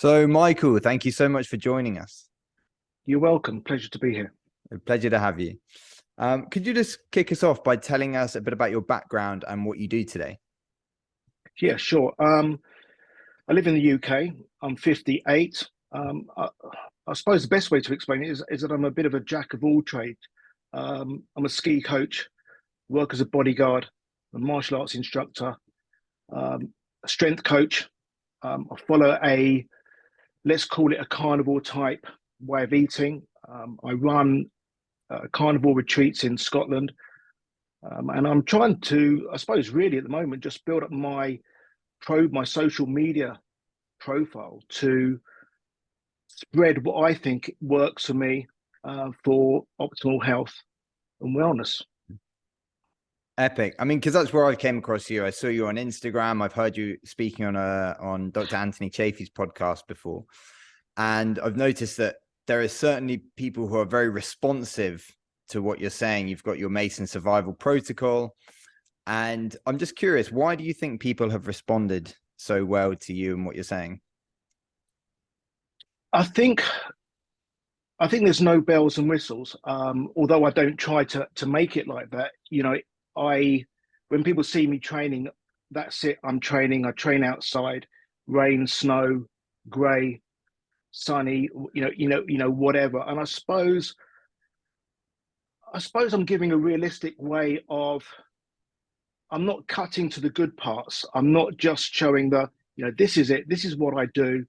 So, Michael, thank you so much for joining us. You're welcome. Pleasure to be here. A pleasure to have you. Could you just kick us off by telling us a bit about your background and what you do today? Yeah, sure. I live in the UK. I'm 58. I suppose the best way to explain it is that I'm a bit of a jack of all trades. I'm a ski coach, work as a bodyguard, a martial arts instructor, a strength coach. I follow let's call it a carnivore type way of eating. I run carnivore retreats in Scotland. And I'm trying to, I suppose, really at the moment, just build up my social media profile to spread what I think works for me for optimal health and wellness. Epic. I mean, because that's where I came across you. I saw you on Instagram. I've heard you speaking on Dr. Anthony Chaffee's podcast before, and I've noticed that there are certainly people who are very responsive to what you're saying. You've got your Mason survival protocol, and I'm just curious, why do you think people have responded so well to you and what you're saying? I think there's no bells and whistles. Although I don't try to make it like that. I when people see me training, that's it. I'm training. I train outside, rain, snow, grey, sunny. Whatever. And I suppose I'm giving a realistic way of. I'm not cutting to the good parts. I'm not just showing this is it. This is what I do.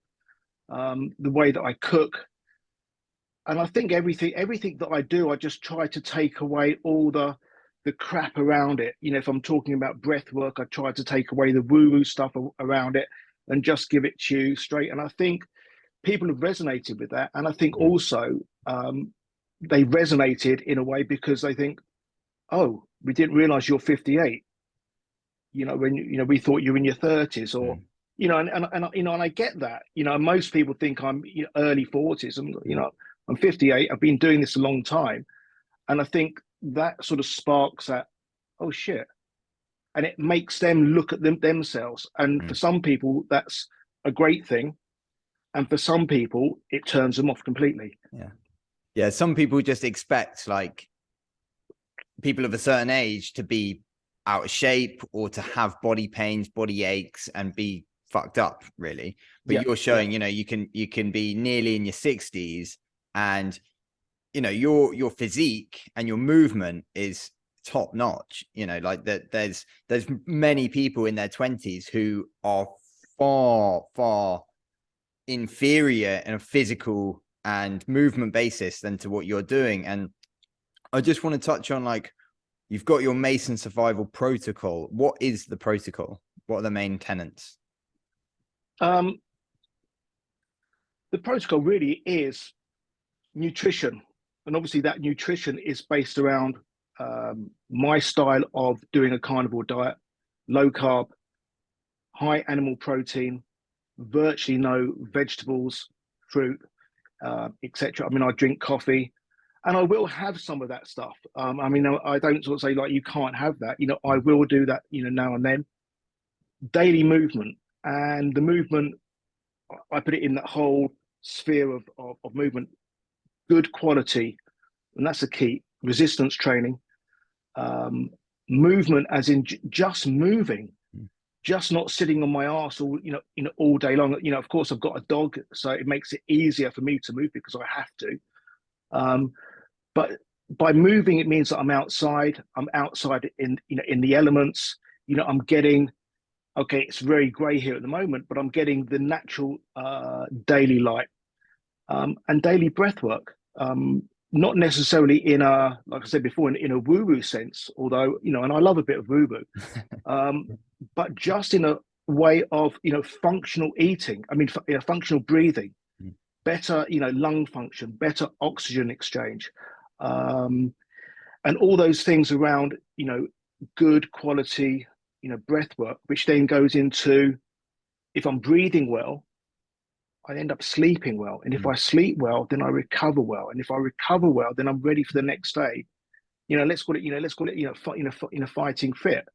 The way that I cook. And I think everything that I do, I just try to take away all the crap around it. If I'm talking about breath work, I try to take away the woo-woo stuff around it and just give it to you straight. And I think people have resonated with that. And I think also they resonated in a way because they think, oh, we didn't realize you're 58. When we thought you were in your 30s or and I get that. Most people think I'm early 40s, and I'm 58. I've been doing this a long time, and I think that sort of sparks that. Oh shit! And it makes them look at themselves. And for some people, that's a great thing, and for some people, it turns them off completely. Yeah. Some people just expect like people of a certain age to be out of shape or to have body pains, body aches, and be fucked up, really. But you're showing, you can be nearly in your 60s, and your physique and your movement is top notch. Like that there's many people in their 20s who are far inferior in a physical and movement basis than to what you're doing. And I just want to touch on, like, you've got your Mason survival protocol. What is the protocol? What are the main tenets? The protocol really is nutrition, and obviously that nutrition is based around my style of doing a carnivore diet: low carb, high animal protein, virtually no vegetables, fruit, etc. I mean, I drink coffee, and I will have some of that stuff. I mean, I don't sort of say like you can't have that. I will do that. Now and then. Daily movement, and the movement, I put it in that whole sphere of movement. Good quality, and that's the key. Resistance training, movement, as in just moving, just not sitting on my arse all day long. Of course, I've got a dog, so it makes it easier for me to move because I have to. But by moving, it means that I'm outside. I'm outside in the elements. I'm getting. Okay, it's very grey here at the moment, but I'm getting the natural daily light and daily breath work. Not necessarily like I said before, in a woo-woo sense, although, and I love a bit of woo-woo, but just in a way of, functional eating. I mean, functional breathing, better, lung function, better oxygen exchange, and all those things around, good quality, breath work, which then goes into, if I'm breathing well, I end up sleeping well. And if I sleep well, then I recover well. And if I recover well, then I'm ready for the next day. Let's call it, fighting fit.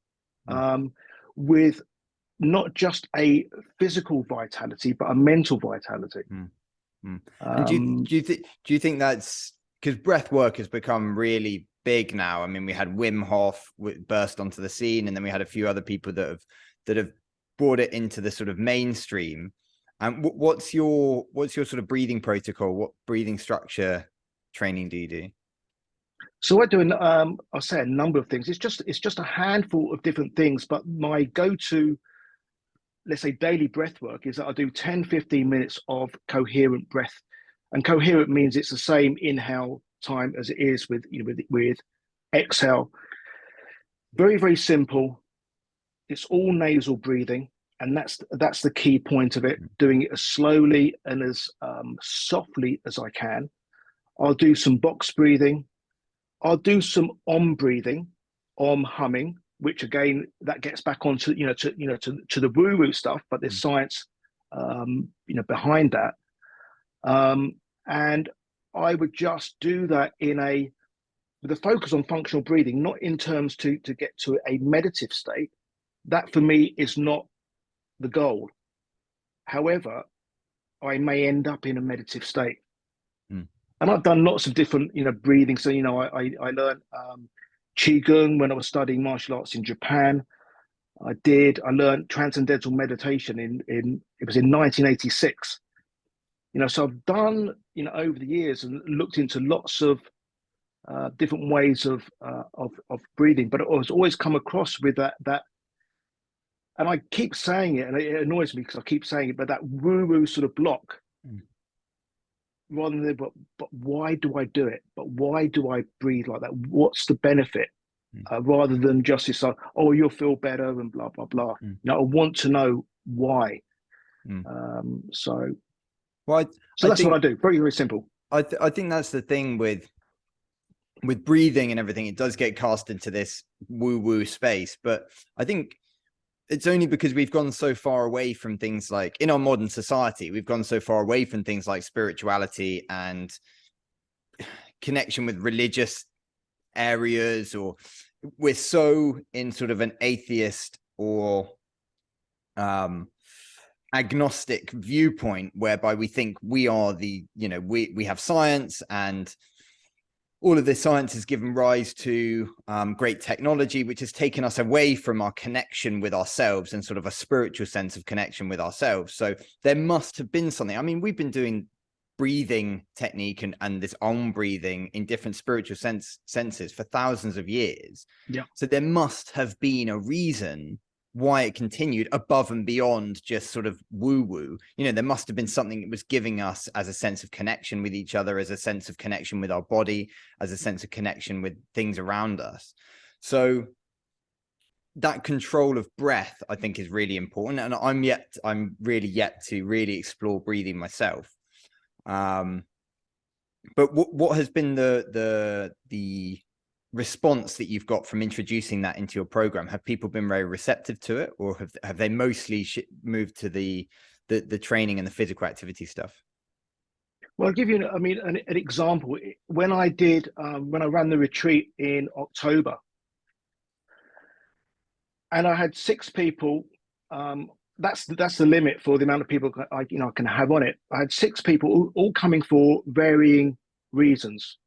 With not just a physical vitality, but a mental vitality. Mm. And do you think that's because breath work has become really big now? I mean, we had Wim Hof burst onto the scene, and then we had a few other people that have brought it into the sort of mainstream. And what's your sort of breathing protocol? What breathing structure training do you do? So I do, I'll say a number of things. It's just a handful of different things, but my go-to, let's say, daily breath work is that I do 10, 15 minutes of coherent breath. And coherent means it's the same inhale time as it is with, with exhale. Very, very simple. It's all nasal breathing. And that's the key point of it, doing it as slowly and as softly as I can. I'll do some box breathing. I'll do some breathing, humming, which again that gets back onto to the woo-woo stuff, but there's science behind that. And I would just do that with a focus on functional breathing, not in terms to get to a meditative state. That for me is not the goal. However, I may end up in a meditative state. And I've done lots of different, breathing. So, I learned Qigong when I was studying martial arts in Japan. I learned transcendental meditation it was in 1986. So I've done, over the years and looked into lots of different ways of breathing, but it was always come across with that. And I keep saying it, and it annoys me because I keep saying it, but that woo-woo sort of block. Rather than, but why do I do it? But why do I breathe like that? What's the benefit? Rather than just this, oh, you'll feel better and blah blah blah. I want to know why. So that's what I do. Very, very simple. I think that's the thing with breathing and everything. It does get cast into this woo-woo space, but I think it's only because we've gone so far away from things like, in our modern society, we've gone so far away from things like spirituality and connection with religious areas, or we're so in sort of an atheist or agnostic viewpoint, whereby we think we are we have science, and all of this science has given rise to great technology, which has taken us away from our connection with ourselves and sort of a spiritual sense of connection with ourselves. So there must have been something. I mean, we've been doing breathing technique and this breathing in different spiritual senses for thousands of years. Yeah. So there must have been a reason why it continued above and beyond just sort of woo-woo. There must have been something that was giving us as a sense of connection with each other, as a sense of connection with our body, as a sense of connection with things around us. So that control of breath, I think, is really important. And I'm really yet to really explore breathing myself. But what has been the response that you've got from introducing that into your program? Have people been very receptive to it, or have they mostly moved to the training and the physical activity stuff? Well, I'll give you an example. When I ran the retreat in October, and I had 6 people, that's the limit for the amount of people I can have on it. I had 6 people all coming for varying reasons.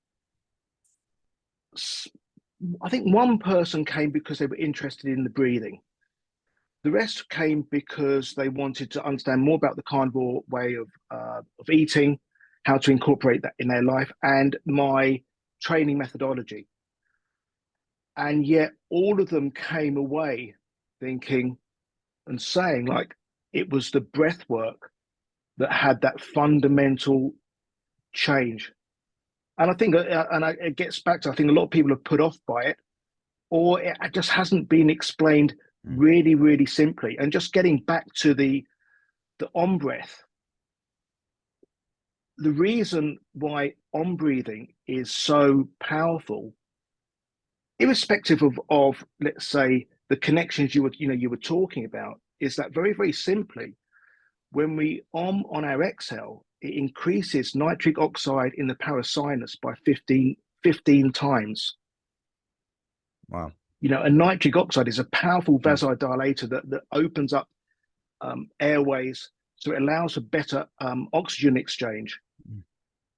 I think one person came because they were interested in the breathing. The rest came because they wanted to understand more about the carnivore way of eating, how to incorporate that in their life, and my training methodology. And yet all of them came away thinking and saying, like, it was the breath work that had that fundamental change. And I think, it gets back to, I think a lot of people are put off by it, or it just hasn't been explained really, really simply. And just getting back to the on breath, the reason why on breathing is so powerful, irrespective of let's say the connections you were talking about, is that very, very simply, when we on our exhale, it increases nitric oxide in the parasinus by 15 times. Wow. And nitric oxide is a powerful vasodilator that opens up airways, so it allows a better oxygen exchange. Mm.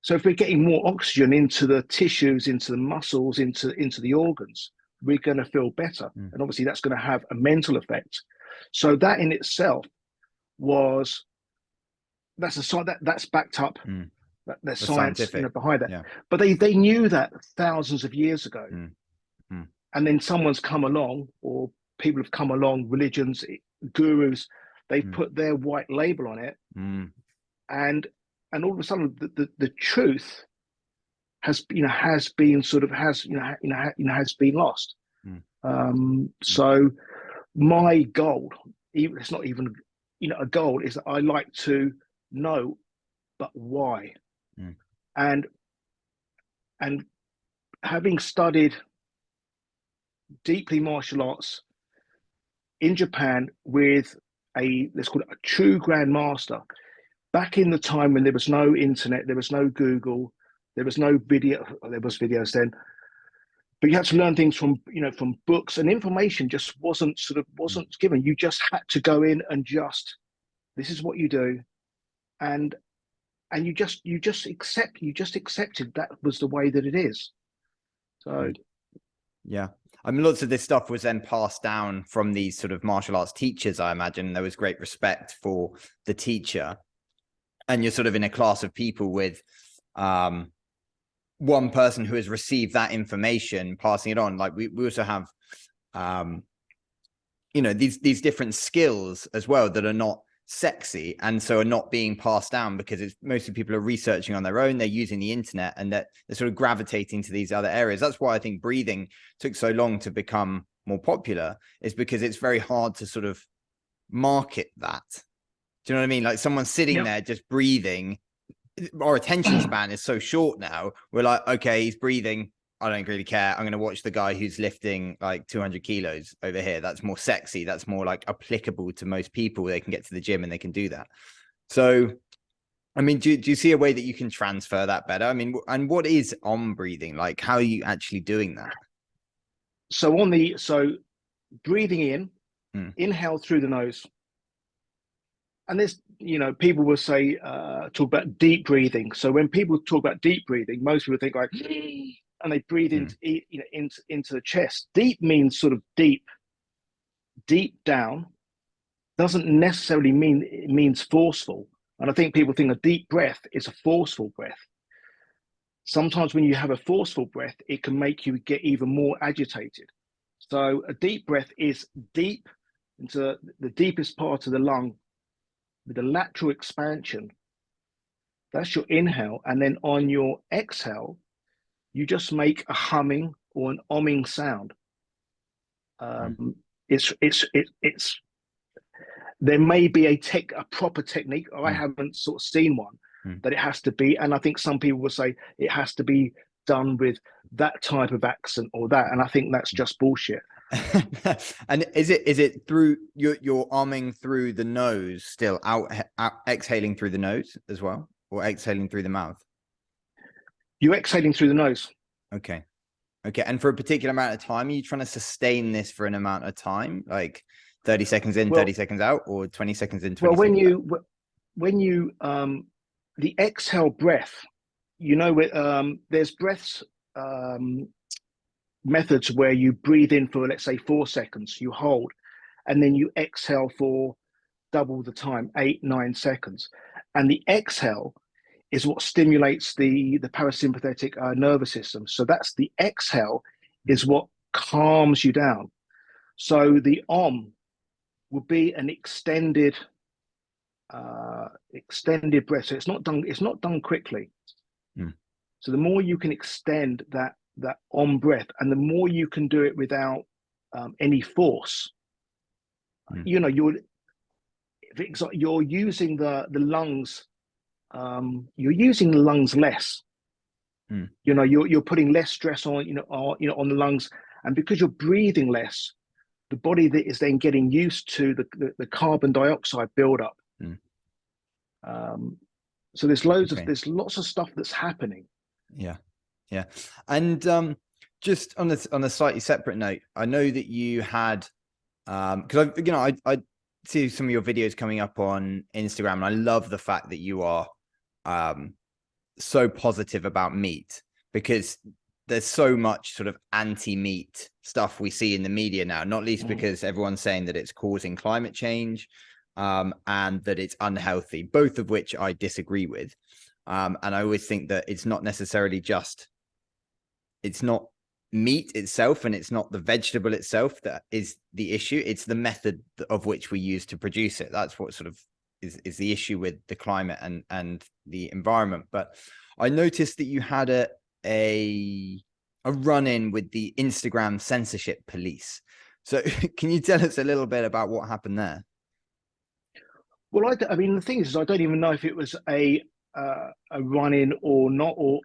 So if we're getting more oxygen into the tissues, into the muscles, into the organs, we're going to feel better. Mm. And obviously that's going to have a mental effect. So that in itself was, that's backed up. Mm. There's The science, scientific. behind that. Yeah. But they knew that thousands of years ago. Mm. Mm. And then someone's come along, or people have come along, religions, gurus, they've put their white label on it. Mm. And all of a sudden the truth has been lost. So my goal, even it's not even a goal, is that I like to know, but why. And having studied deeply martial arts in Japan with let's call it a true grandmaster, back in the time when there was no internet, there was no Google, there was no video. There was videos then, but you had to learn things from books, and information just wasn't given. You just had to go in and this is what you do, and you just accepted that was the way that it is. So yeah, I mean, lots of this stuff was then passed down from these sort of martial arts teachers, I imagine. There was great respect for the teacher, and you're sort of in a class of people with one person who has received that information, passing it on. Like we also have these different skills as well that are not sexy, and so are not being passed down, because it's mostly people are researching on their own, they're using the internet, and that they're sort of gravitating to these other areas. That's why I think breathing took so long to become more popular, is because it's very hard to sort of market that. Do you know what I mean? Like someone sitting there just breathing, our attention span is so short now. We're like, okay, he's breathing, I don't really care. I'm going to watch the guy who's lifting like 200 kilos over here. That's more sexy. That's more like applicable to most people. They can get to the gym and they can do that. So, I mean, do you see a way that you can transfer that better? I mean, and what is on breathing? Like, how are you actually doing that? So breathing in, inhale through the nose. And there's, people will say, talk about deep breathing. So when people talk about deep breathing, most people think like, and they breathe into the chest. Deep means sort of deep down. Doesn't necessarily mean it means forceful. And I think people think a deep breath is a forceful breath. Sometimes when you have a forceful breath, it can make you get even more agitated. So a deep breath is deep into the deepest part of the lung with a lateral expansion. That's your inhale. And then on your exhale, you just make a humming or an omming sound. It's there may be a proper technique. I haven't sort of seen one that it has to be. And I think some people will say it has to be done with that type of accent or that. And I think that's just bullshit. And is it through you're arming through the nose still, out exhaling through the nose as well, or exhaling through the mouth? You're exhaling through the nose. Okay. And for a particular amount of time, are you trying to sustain this for an amount of time, like 30 seconds in, 30 seconds out, or 20 seconds in, 20 seconds out? When you the exhale breath, there's breaths methods where you breathe in for, let's say, 4 seconds, you hold, and then you exhale for double the time, 8-9 seconds. And the exhale is what stimulates the parasympathetic nervous system. So that's the exhale is what calms you down. So the om will be an extended breath. So it's not done quickly. So the more you can extend that on breath, and the more you can do it without any force, you're using the lungs. You're using the lungs less. You're putting less stress on on the lungs, and because you're breathing less, the body that is then getting used to the carbon dioxide buildup. So there's lots of stuff that's happening. Yeah. And just on a slightly separate note, I know that you had because I see some of your videos coming up on Instagram, and I love the fact that you are so positive about meat, because there's so much sort of anti-meat stuff we see in the media now, not least because everyone's saying that it's causing climate change, and that it's unhealthy, both of which I disagree with. And I always think that it's not necessarily just, it's not meat itself and it's not the vegetable itself that is the issue. It's the method of which we use to produce it. That's what sort of is the issue with the climate and the environment. But I noticed that you had a run-in with the Instagram censorship police. So can you tell us a little bit about what happened there? Well, I mean, the thing is, I don't even know if it was a run-in or not, or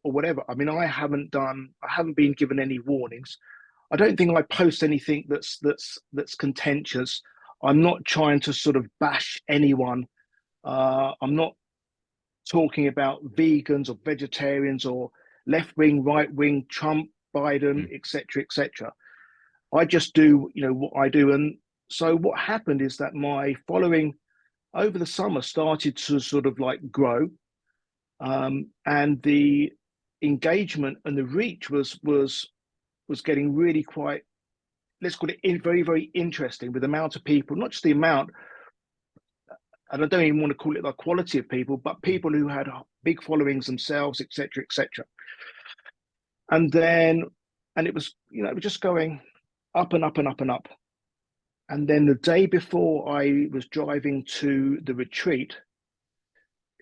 whatever. I mean, I haven't been given any warnings. I don't think I post anything that's contentious. I'm not trying to sort of bash anyone. I'm not talking about vegans or vegetarians or left wing, right wing, Trump, Biden, etc., etc. I just do, what I do. And so what happened is that my following over the summer started to sort of like grow, and the engagement and the reach was getting really quite, let's call it, very, very interesting, with the amount of people, not just the amount, and I don't even want to call it the quality of people, but people who had big followings themselves, etc., etc. And it was, it was just going up and up and up and up. And then the day before I was driving to the retreat,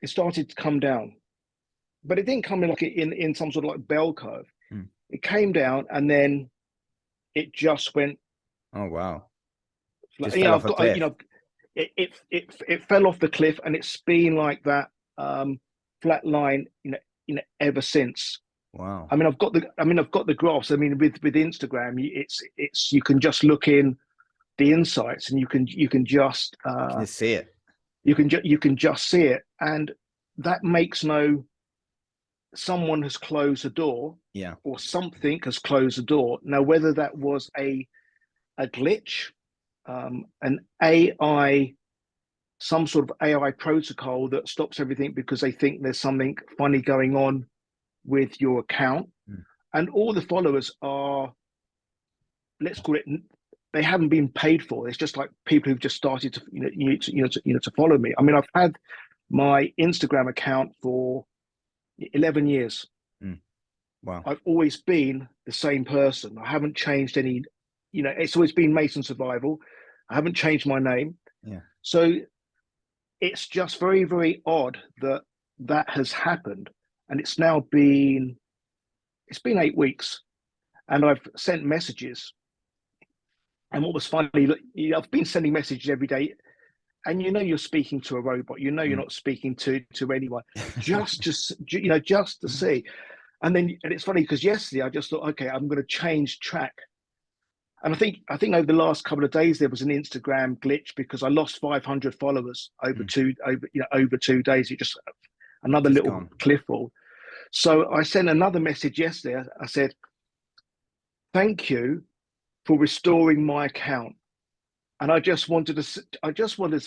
it started to come down, but it didn't come in like in some sort of like bell curve. It came down and then it just went. Oh wow! Like, just fell off a cliff. It fell off the cliff, and it's been like that, flat line, ever since. Wow. I mean, I've got the graphs. I mean, with Instagram, it's you can just look in the insights, and you can just see it. You can just see it, and that makes someone has closed the door, or something has closed the door. Now, whether that was a glitch, an AI, some sort of AI protocol that stops everything because they think there's something funny going on with your account, and all the followers are, let's call it, they haven't been paid for. It's just like people who've just started to to follow me. I mean, I've had my Instagram account for 11 years. Wow. I've always been the same person. I haven't changed any. It's always been Mason Survival. I haven't changed my name. Yeah. So it's just very, very odd that has happened, and it's 8 weeks, and I've sent messages. And what was funny, I've been sending messages every day, and you're speaking to a robot. You're not speaking to anyone, just to see. And it's funny because yesterday I just thought, okay, I'm going to change track. And I think over the last couple of days there was an Instagram glitch because I lost 500 followers over 2 days. It just another little gone. cliff fall. So I sent another message yesterday. I said, "Thank you for restoring my account." And I just wanted to see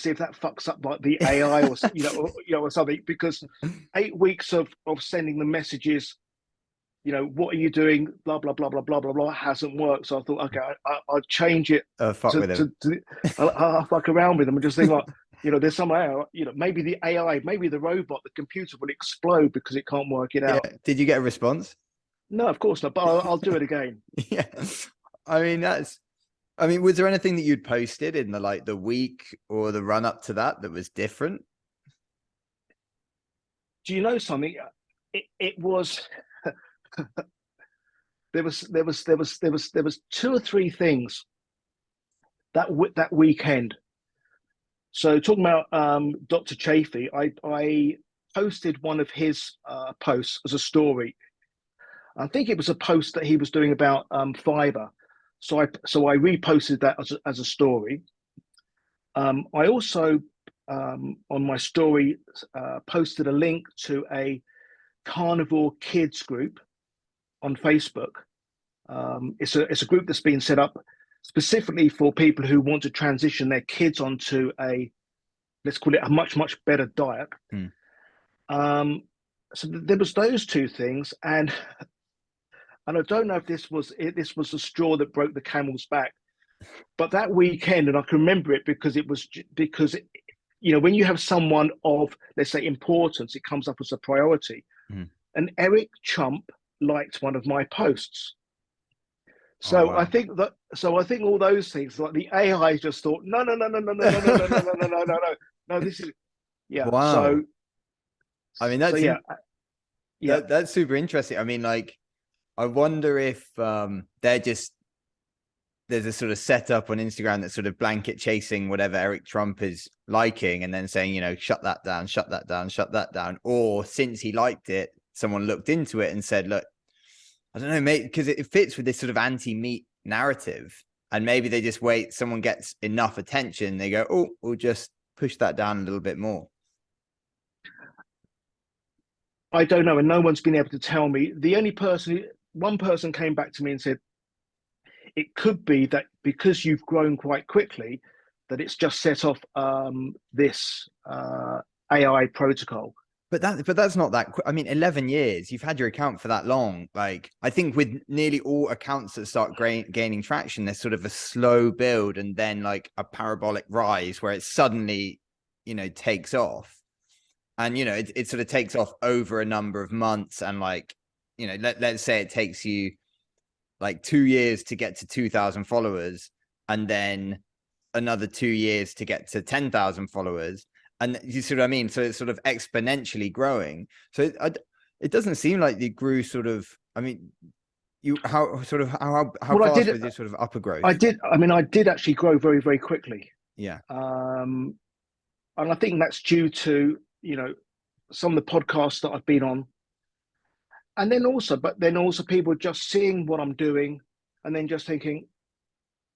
if that fucks up like the AI or or something, because 8 weeks of sending the messages, what are you doing? Blah blah blah blah blah blah blah hasn't worked. So I thought, okay, I'll change it. Fuck with him. I'll fuck around with them and just think like, there's some AI, maybe the AI, maybe the robot, the computer will explode because it can't work it out. Did you get a response? No, of course not. But I'll do it again. Yeah, I mean, was there anything that you'd posted in the week or the run up to that was different? Do you know something? It was there was 2 or 3 things that weekend. So talking about Dr. Chafee, I posted one of his posts as a story. I think it was a post that he was doing about fiber. So I reposted that as a story. I also on my story posted a link to a carnivore kids group on Facebook. It's a group that's been set up specifically for people who want to transition their kids onto a, let's call it, a much better diet. Hmm. So there was those two things, and I don't know if this was the straw that broke the camel's back, but that weekend, and I can remember it because when you have someone of, let's say, importance, it comes up as a priority. Hmm. And Eric Chump liked one of my posts. Oh, So wow. I think all those things, like the AI just thought, no, this is, yeah. Wow. I mean, So yeah, yeah. that's super interesting. I mean, like, I wonder if there's a sort of setup on Instagram that's sort of blanket chasing whatever Eric Trump is liking and then saying, shut that down, shut that down, shut that down. Or since he liked it, someone looked into it and said, look, I don't know, maybe because it fits with this sort of anti-meat narrative. And maybe they just wait, someone gets enough attention, they go, oh, we'll just push that down a little bit more. I don't know, and no one's been able to tell me. One person came back to me and said, it could be that because you've grown quite quickly, that it's just set off this AI protocol. But that's not that. I mean, 11 years. You've had your account for that long. Like, I think with nearly all accounts that start gaining traction, there's sort of a slow build and then like a parabolic rise where it suddenly, takes off. And it sort of takes off over a number of months. And like, let's say it takes you like 2 years to get to 2,000 followers, and then another 2 years to get to 10,000 followers. And you see what I mean? So it's sort of exponentially growing. So it doesn't seem like you grew sort of, I mean, how fast was your sort of upper growth? I did actually grow very, very quickly. Yeah. And I think that's due to, some of the podcasts that I've been on. And then also people just seeing what I'm doing and then just thinking,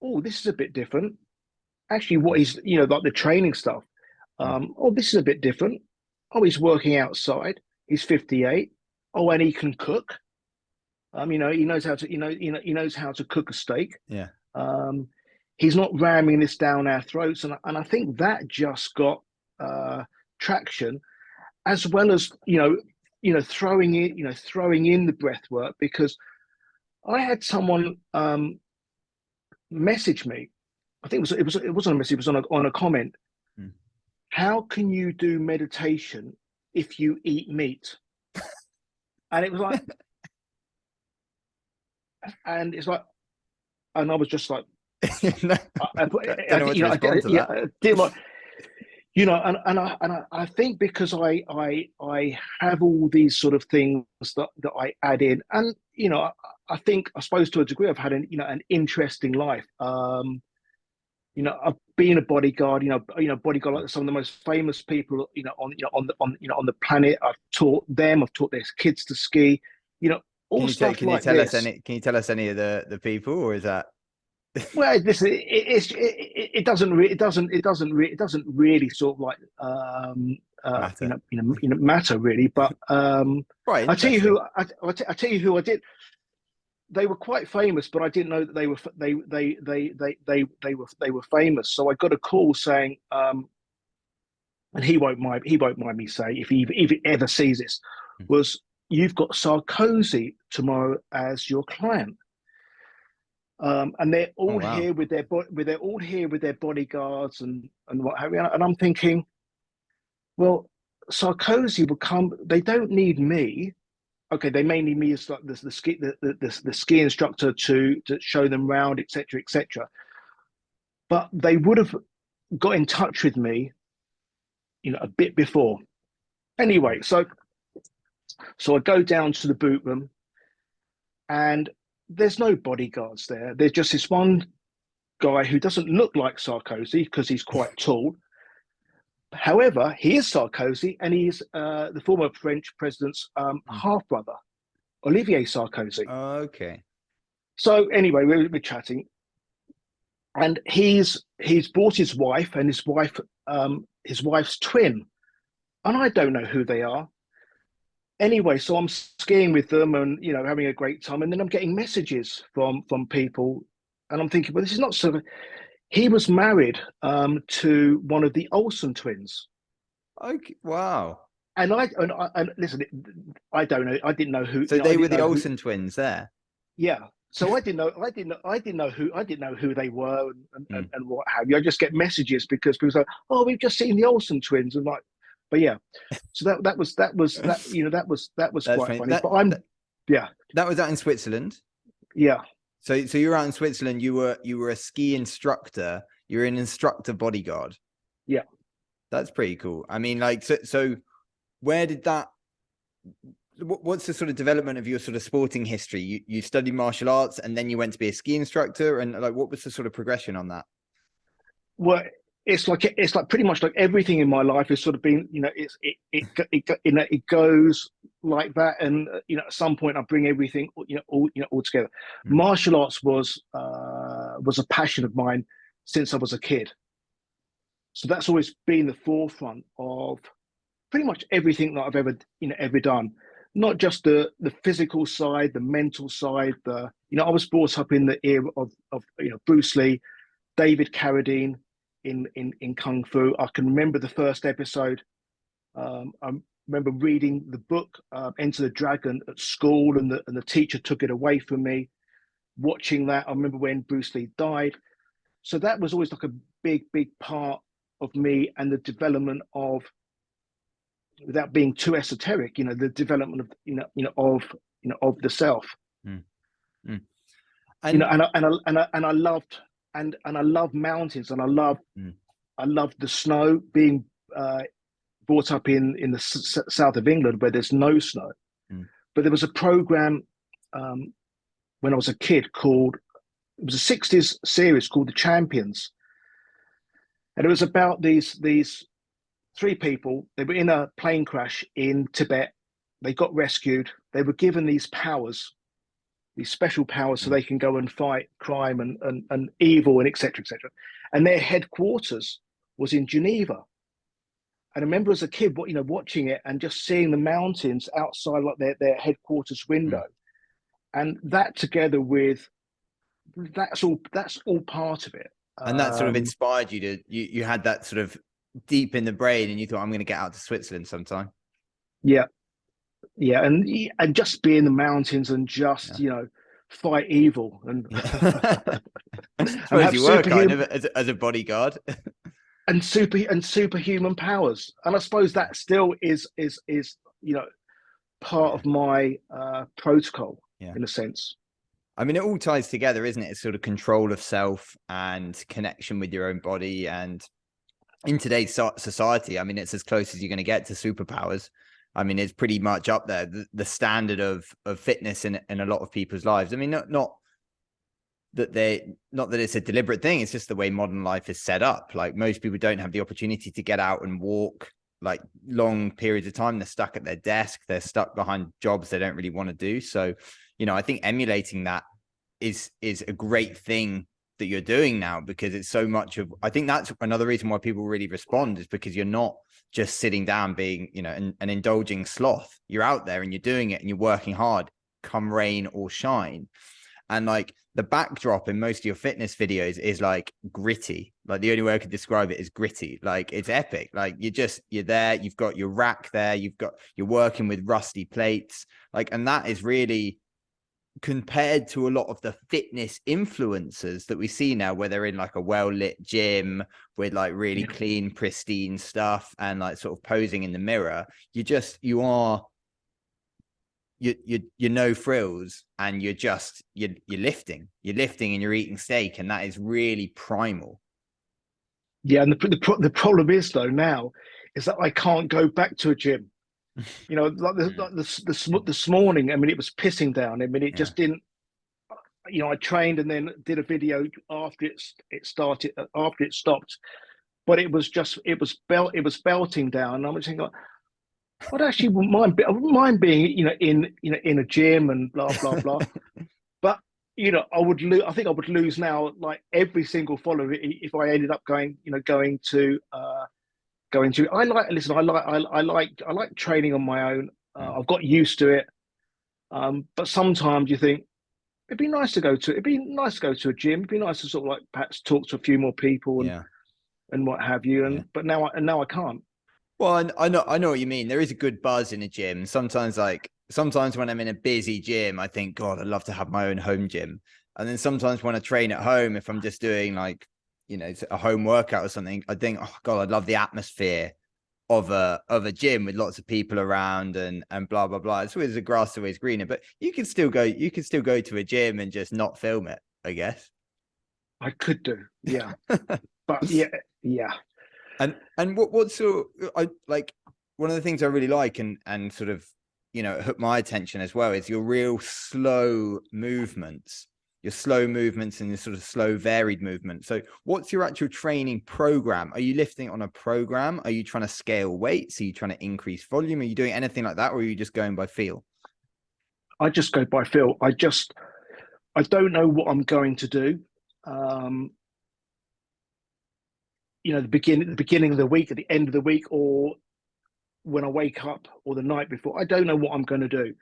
oh, this is a bit different. Actually, what he's, like the training stuff. Oh, this is a bit different. Oh, he's working outside. He's 58. Oh, and he can cook. He knows how to, he knows how to cook a steak. Yeah. He's not ramming this down our throats, and I think that just got traction, as well as throwing in the breath work, because I had someone message me. I think it wasn't a message. It was on a comment. How can you do meditation if you eat meat? And it was like, and it's like, and I was just like, I don't know what to respond to that. I think because I have all these sort of things that I add in, and I think, I suppose to a degree, I've had an interesting life. I've been a bodyguard, bodyguard like some of the most famous people, on the planet. I've taught their kids to ski, all stuff like this. Can you tell us any of the people, or is that? Well, listen, it doesn't really sort of like matter really. But right, I tell you who I did. They were quite famous, but I didn't know that they were famous. So I got a call saying, and he won't mind me saying, if he ever sees this, was, you've got Sarkozy tomorrow as your client. And they're all here with their bodyguards and what have you. And I'm thinking, well, Sarkozy will come. They don't need me. Okay, they may need me as like the ski instructor to show them around, etc., etc. But they would have got in touch with me, a bit before. Anyway, so I go down to the boot room, and there's no bodyguards there. There's just this one guy who doesn't look like Sarkozy because he's quite tall. However, he is Sarkozy, and he's the former French president's half brother, Olivier Sarkozy. Okay. So anyway, we're chatting, and he's brought his wife and his wife's twin, and I don't know who they are. Anyway, so I'm skiing with them and having a great time, and then I'm getting messages from people And I'm thinking, well, this is not so. He was married to one of the Olsen twins. Okay, wow. And listen, I don't know. I didn't know who. So I they were didn't the know who. Olsen twins there. Yeah. So I didn't know who. I didn't know who they were Mm. and what have you. I just get messages because people say, "Oh, we've just seen the Olsen twins," and like, but yeah. So that was That's quite funny. funny. But I'm, yeah, That was out in Switzerland. yeah, So you were out in Switzerland. You were a ski instructor. You were an instructor bodyguard. yeah. That's pretty cool. I mean, like, so where did that? What's the sort of development of your sort of sporting history? You studied martial arts and then you went to be a ski instructor, and like, what was the sort of progression on that? Well, it's like pretty much like everything in my life has sort of been, it goes like that, and at some point I bring everything, all together. Mm. Martial arts was a passion of mine since I was a kid, so that's always been the forefront of pretty much everything that I've ever done. Not just the physical side, the mental side. I was brought up in the era of Bruce Lee, David Carradine in Kung Fu. I can remember the first episode. I remember reading the book Enter the Dragon at school, and the teacher took it away from me. Watching that, I remember when Bruce Lee died. So that was always like a big part of me and the development of, without being too esoteric, the development of of the self. Mm. Mm. And And I loved and I love mountains, and mm. I loved the snow, being brought up in the south of England where there's no snow. Mm. But there was a program when I was a kid called, it was a 60s series called The Champions. And it was about these three people. They were in a plane crash in Tibet. They got rescued. They were given these powers, these special powers, so Mm. they can go and fight crime and evil and etc. etc. And their headquarters was in Geneva. And I remember as a kid, watching it and just seeing the mountains outside, like their headquarters Mm. window, and that together with that's all part of it. And that sort of inspired you to you had that sort of deep in the brain, and you thought, I'm going to get out to Switzerland sometime. Yeah, yeah, and just be in the mountains and just fight evil and Yeah. I and suppose have you were kind superhuman of as a bodyguard. and superhuman powers. And I suppose that still is part of my protocol, Yeah. in a sense. I mean, it all ties together, isn't it? It's sort of control of self and connection with your own body. And in today's society, I mean, it's as close as you're going to get to superpowers. I mean, it's pretty much up there, the standard of fitness in a lot of people's lives. I mean, not that it's a deliberate thing. It's just the way modern life is set up. Like, most people don't have the opportunity to get out and walk like long periods of time. They're stuck at their desk. They're stuck behind jobs they don't really want to do. So, I think emulating that is a great thing that you're doing now, because it's so much of, I think that's another reason why people really respond, is because you're not just sitting down being, an indulging sloth. You're out there and you're doing it and you're working hard, come rain or shine. And like, the backdrop in most of your fitness videos is like gritty. Like, the only way I could describe it is gritty. Like, it's epic. Like, you're there, you've got your rack there, you're working with rusty plates. Like, and that is really, compared to a lot of the fitness influencers that we see now, where they're in like a well-lit gym with like really clean, pristine stuff and like sort of posing in the mirror, you're no frills, and you're lifting and you're eating steak, and that is really primal. Yeah, and the problem is, though, now is that I can't go back to a gym. Like this morning, I mean, it was pissing down. I mean, it just didn't. I trained and then did a video after it stopped, but it was belting down. And I was thinking, I'd actually wouldn't mind being in a gym and blah blah blah. But I think I would lose now, like, every single follower if I ended up going to. I like training on my own. I've got used to it, but sometimes you think, it'd be nice to go to. It'd be nice to go to a gym. It'd be nice to sort of like perhaps talk to a few more people Yeah. and what have you. Yeah. But now I can't. Well, I know what you mean. There is a good buzz in a gym. Sometimes when I'm in a busy gym, I think, God, I'd love to have my own home gym. And then sometimes when I train at home, if I'm just doing like, a home workout or something, I think, oh God, I'd love the atmosphere of a gym with lots of people around and blah blah blah. It's always the grass is always greener, but you can still go to a gym and just not film it, I guess. I could do, yeah, but yeah. And what's your I like one of the things I really like and sort of hooked my attention as well is your real slow movements, and your sort of slow varied movement. So what's your actual training program? Are you lifting on a program? Are you trying to scale weights? Are you trying to increase volume? Are you doing anything like that, or are you just going by feel? I just go by feel. I don't know what I'm going to do. Um, the beginning of the week, at the end of the week, or when I wake up, or the night before. I don't know what I'm going to do,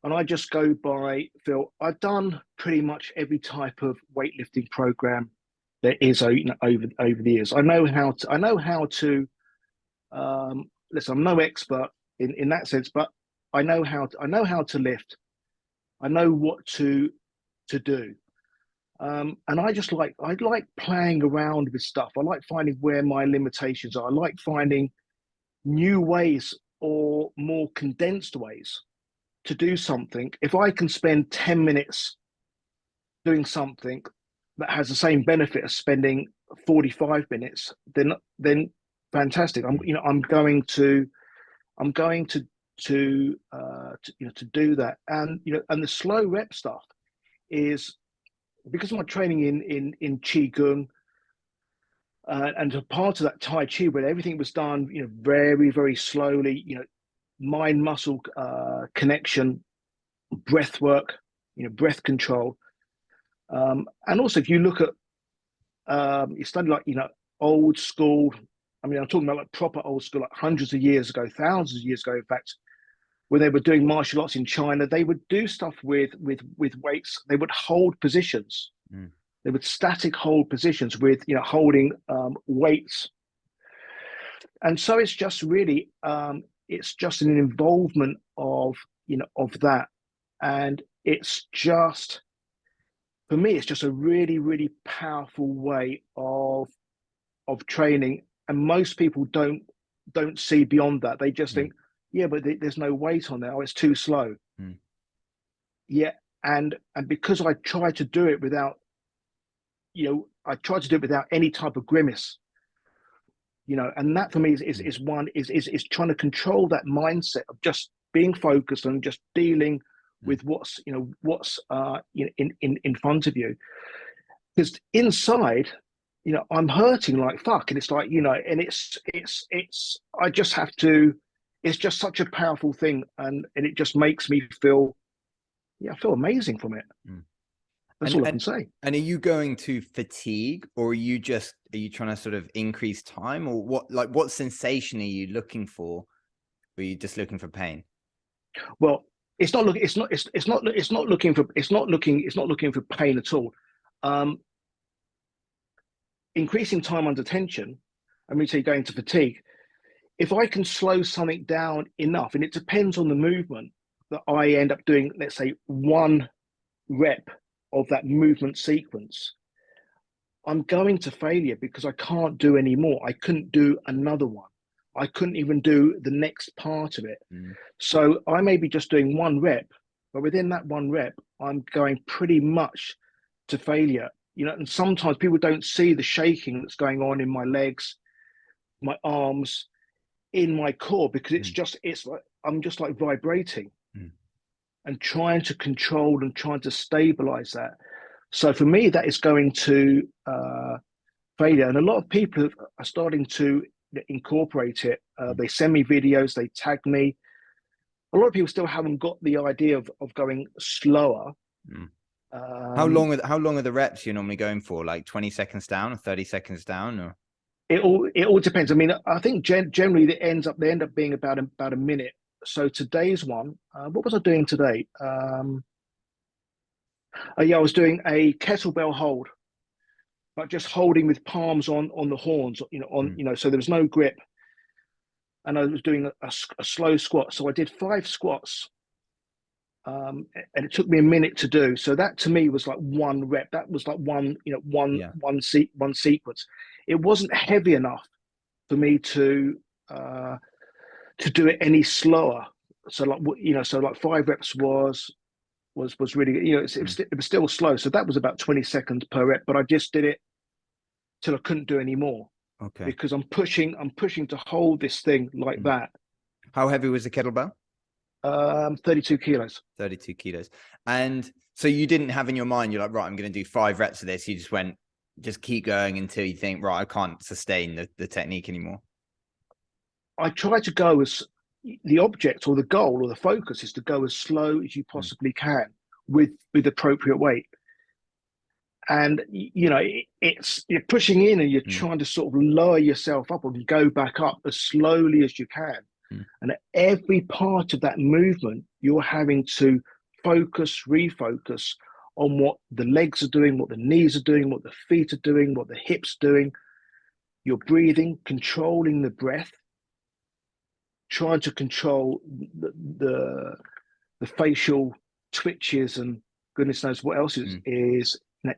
and I just go by feel. I've done pretty much every type of weightlifting program there is over the years. I know how to. I know how to. Listen, I'm no expert in that sense, but I know how to lift. I know what to do. And I like playing around with stuff. I like finding where my limitations are. I like finding new ways or more condensed ways to do something. If I can spend 10 minutes doing something that has the same benefit as spending 45 minutes, then fantastic. I'm going to do that. And and the slow rep stuff is because of my training in qigong, and a part of that Tai Chi where everything was done, very, very slowly, mind muscle connection, breath work, breath control. And also, if you look at, you study like, old school, I mean, I'm talking about like proper old school, like hundreds of years ago, thousands of years ago, in fact, when they were doing martial arts in China, they would do stuff with weights. They would hold positions. Mm. They would static hold positions with holding weights, and so it's just an involvement of that, and it's just for me it's just a really, really powerful way of training, and most people don't see beyond that. They just Mm. think, yeah, but there's no weight on there. Oh, it's too slow. Mm. Yeah, and because I try to do it without any type of grimace, and that for me Mm. is trying to control that mindset of just being focused and just dealing Mm. with what's in front of you. Because inside, I'm hurting like fuck, and it's like, and it's I just have to. It's just such a powerful thing, and it just makes me feel, yeah, I feel amazing from it. Mm. That's And all I and can say. and are you going to fatigue, or are you trying to sort of increase time, or what sensation are you looking for? Or are you just looking for pain? Well, it's not looking for pain at all. Um, Increasing time under tension, I mean, say going to fatigue. If I can slow something down enough, and it depends on the movement that I end up doing, let's say one rep of that movement sequence, I'm going to failure because I can't do any more. I couldn't do another one. I couldn't even do the next part of it. Mm. So I may be just doing one rep, but within that one rep, I'm going pretty much to failure. And sometimes people don't see the shaking that's going on in my legs, my arms, in my core, because Mm. it's like I'm just like vibrating Mm. and trying to control and trying to stabilize that. So for me, that is going to failure. And a lot of people are starting to incorporate it. Mm. They send me videos, they tag me. A lot of people still haven't got the idea of going slower. Mm. Um, How long are the reps you're normally going for? Like 20 seconds down or 30 seconds down, or? it all depends. I mean, I think generally they end up being about a minute. So today's one, what was I doing today? Yeah, I was doing a kettlebell hold, but just holding with palms on the horns, Mm. so there was no grip, and I was doing a slow squat. So I did 5 squats, and it took me a minute to do. So that to me was like 1 rep. That was like Yeah. one sequence. It wasn't heavy enough for me to do it any slower. So like 5 reps was really, Mm. it was still slow. So that was about 20 seconds per rep, but I just did it till I couldn't do any more Okay. because I'm pushing to hold this thing like Mm. that. How heavy was the kettlebell? 32 kilos. 32 kilos. And so you didn't have in your mind, you're like, right, I'm going to do 5 reps of this. You just went, just keep going until you think, right, I can't sustain the technique anymore. I try to go as the object or the goal or the focus is to go as slow as you Mm. possibly can with appropriate weight. And it's you're pushing in and you're Mm. trying to sort of lower yourself up and go back up as slowly as you can. Mm. And at every part of that movement, you're having to focus, refocus on what the legs are doing, what the knees are doing, what the feet are doing, what the hips are doing. You're breathing, controlling the breath, trying to control the facial twitches and goodness knows what else Mm.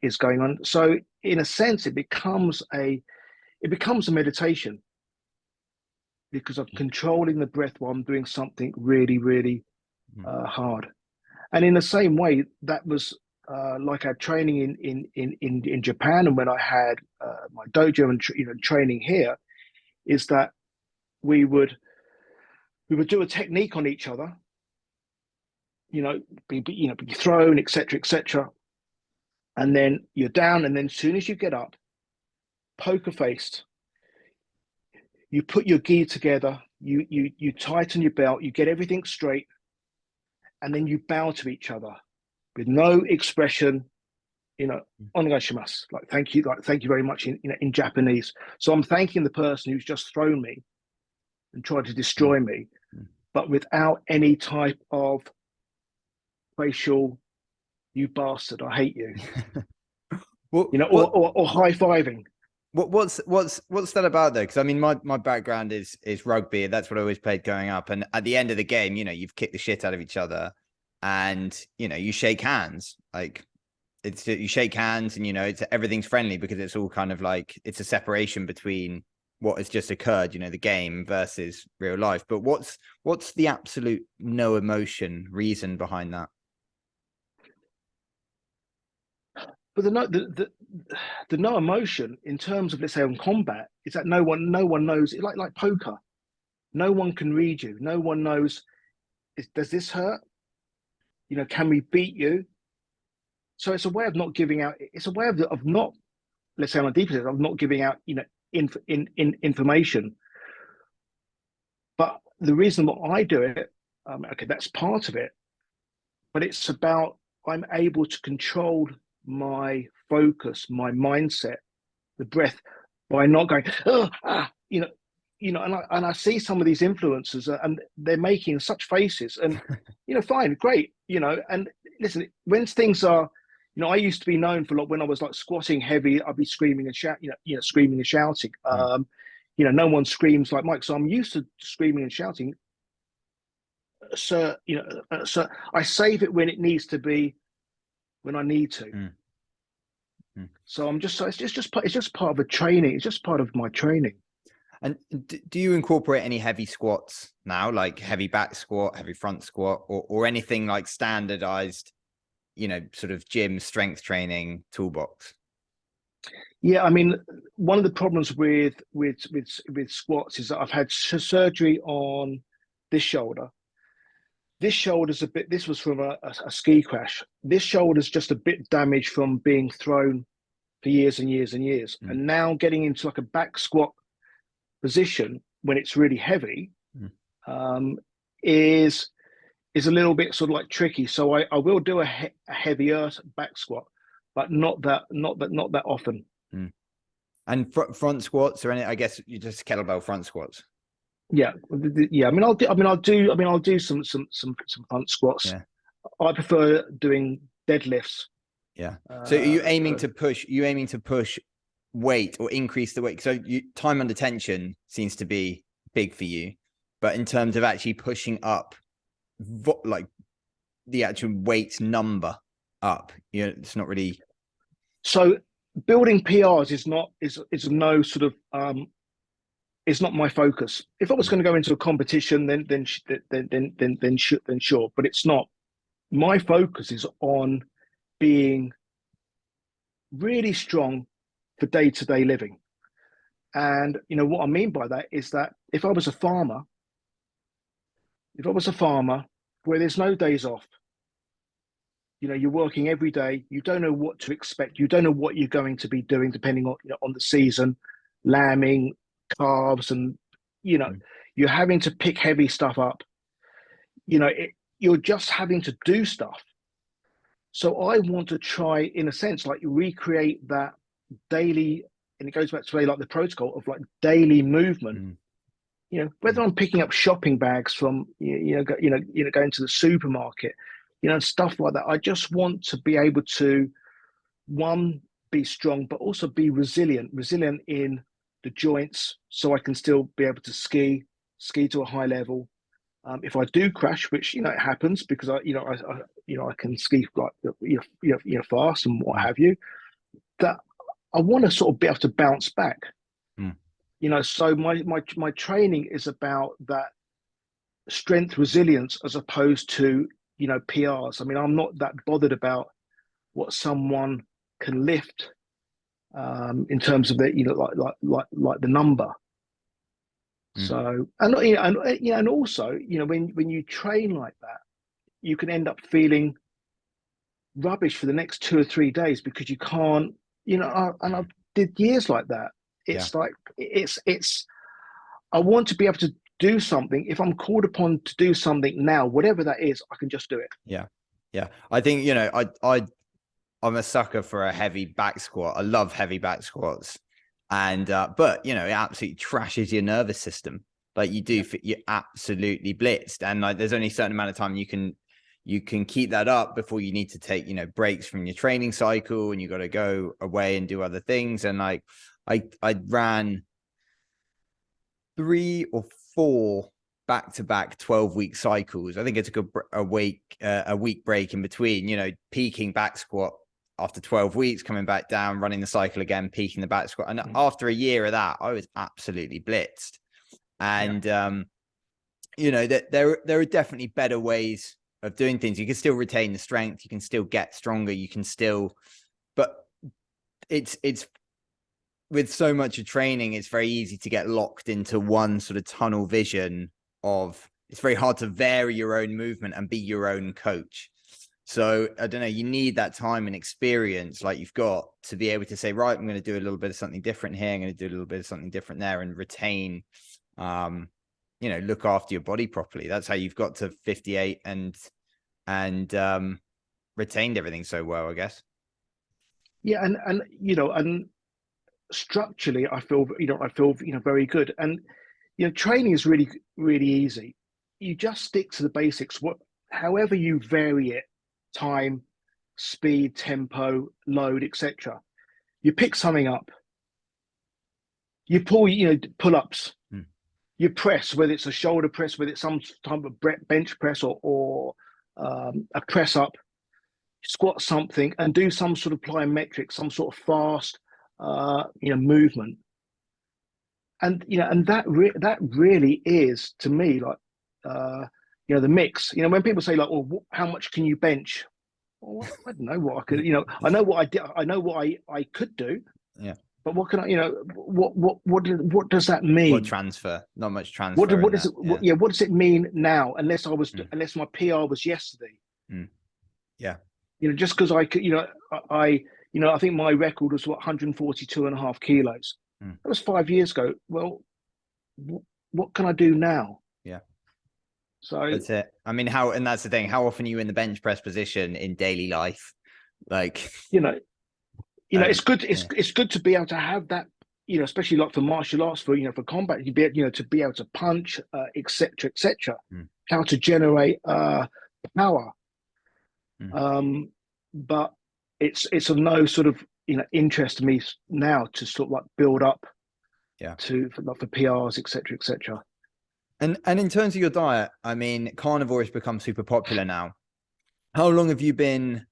is going on. So in a sense, it becomes a meditation because I'm controlling the breath while I'm doing something really, really Mm. hard. And in the same way, that was like our training in Japan, and when I had my dojo and training here, is that we would do a technique on each other, be thrown, etc., etc., and then you're down, and then as soon as you get up, poker faced, you put your gi together, you tighten your belt, you get everything straight, and then you bow to each other with no expression, onegaishimasu, like thank you very much in Japanese. So I'm thanking the person who's just thrown me and tried to Mm. destroy me, but without any type of facial, you bastard, I hate you, what, or high fiving. what's that about though? Because I mean, my background is rugby. That's what I always played growing up. And at the end of the game, you've kicked the shit out of each other, and you shake hands. Like you shake hands, and it's everything's friendly because it's all kind of like it's a separation between what has just occurred, the game versus real life. But what's the absolute no emotion reason behind that? But the no emotion in terms of, let's say, on combat is that no one knows it, like poker. No one can read you. No one knows, does this hurt? Can we beat you? So it's a way of not giving out. It's a way of not, let's say on a deeper level, of not giving out, information. But the reason why I do it, okay, that's part of it. But it's about I'm able to control my focus, my mindset, the breath, by not going, oh, and I see some of these influencers and they're making such faces, and fine, great, and listen, when things are, I used to be known for, like, when I was like squatting heavy, I'd be screaming and shout, screaming and shouting. No one screams like Mike, so I'm used to screaming and shouting. So so I save it when it needs to be, when I need to. So it's just part of a training. It's just part of my training. And do you incorporate any heavy squats now, like heavy back squat, heavy front squat, or anything like standardized, sort of gym strength training toolbox? Yeah, I mean, one of the problems with squats is that I've had surgery on this shoulder. This shoulder's a bit. This was from a ski crash. This shoulder's just a bit damaged from being thrown for years and years and years. And now getting into like a back squat position when it's really heavy is a little bit sort of like tricky. So I will do a heavier back squat, but not that often. And front squats, or any? I guess you just kettlebell front squats. Yeah. I mean, I'll do some front squats. Yeah. I prefer doing deadlifts Yeah. So are you aiming So to push? You aiming to push weight or increase the weight? So time under tension seems to be big for you, but in terms of actually pushing up, like the actual weight number up, it's not really. so building PRs is no sort of it's not my focus. If I was going to go into a competition, then sure, but it's not. My focus is on being really strong for day-to-day living. And what I mean by that is that if I was a farmer where there's no days off, you're working every day, you don't know what to expect, you don't know what you're going to be doing depending on on the season, lambing, calves, and you're having to pick heavy stuff up. You're just having to do stuff. So I want to try, in a sense, like recreate that daily, and it goes back to like the protocol of like daily movement. Whether I'm picking up shopping bags from going to the supermarket, and stuff like that. I just want to be able to, one, be strong, but also be resilient in the joints, so I can still be able to ski to a high level. If I do crash, which it happens, because I can ski like fast and what have you, that I want to sort of be able to bounce back. So my training is about that strength resilience as opposed to PRs. I mean, I'm not that bothered about what someone can lift in terms of the like the number. So and also when you train like that, you can end up feeling rubbish for the next 2 or 3 days because you can't, and I did years like that. It's like it's I want to be able to do something. If I'm called upon to do something now, whatever that is, I can just do it. Yeah. I think I'm a sucker for a heavy back squat. I love heavy back squats. And but it absolutely trashes your nervous system. Like you're absolutely blitzed, and like there's only a certain amount of time you can keep that up before you need to take breaks from your training cycle, and you got to go away and do other things. And like I ran 3 or 4 back-to-back 12-week cycles. I think it took a week break in between, peaking back squat after 12 weeks, coming back down, running the cycle again, peaking the back squat. And after a year of that, I was absolutely blitzed. And, that there are definitely better ways of doing things. You can still retain the strength. You can still get stronger. You can still, but it's with so much of training, it's very easy to get locked into one sort of tunnel vision of, it's very hard to vary your own movement and be your own coach. So I don't know, you need that time and experience like you've got to be able to say, right, I'm going to do a little bit of something different here. I'm going to do a little bit of something different there, and retain, look after your body properly. That's how you've got to 58 and retained everything so well, I guess. Yeah. And structurally, I feel very good. And, training is really, really easy. You just stick to the basics. However you vary it, time, speed, tempo, load, etc. You pick something up, you pull, pull-ups, you press, whether it's a shoulder press, whether it's some type of bench press or a press up, squat something and do some sort of plyometric, some sort of fast, movement. And, and that really is, to me, like, the mix. When people say like, "Well, how much can you bench?" Well, I don't know what I could. I know what I did. I know what I could do. Yeah. But what can I? What does that mean? What transfer? Not much transfer. What does it? What does it mean now? Unless unless my PR was yesterday. Yeah. Just because I could. I think my record was 142.5 kilos. That was 5 years ago. Well, what can I do now? Yeah. So that's it. I mean, and that's the thing. How often are you in the bench press position in daily life? Like, it's good. It's good to be able to have that. Especially like for martial arts, for combat, you be to be able to punch, etc., etc. How to generate power. But it's of no sort of interest to me now to sort of like build up Yeah. for PRs, etc., etc. And in terms of your diet, I mean, carnivore has become super popular now. How long have you been?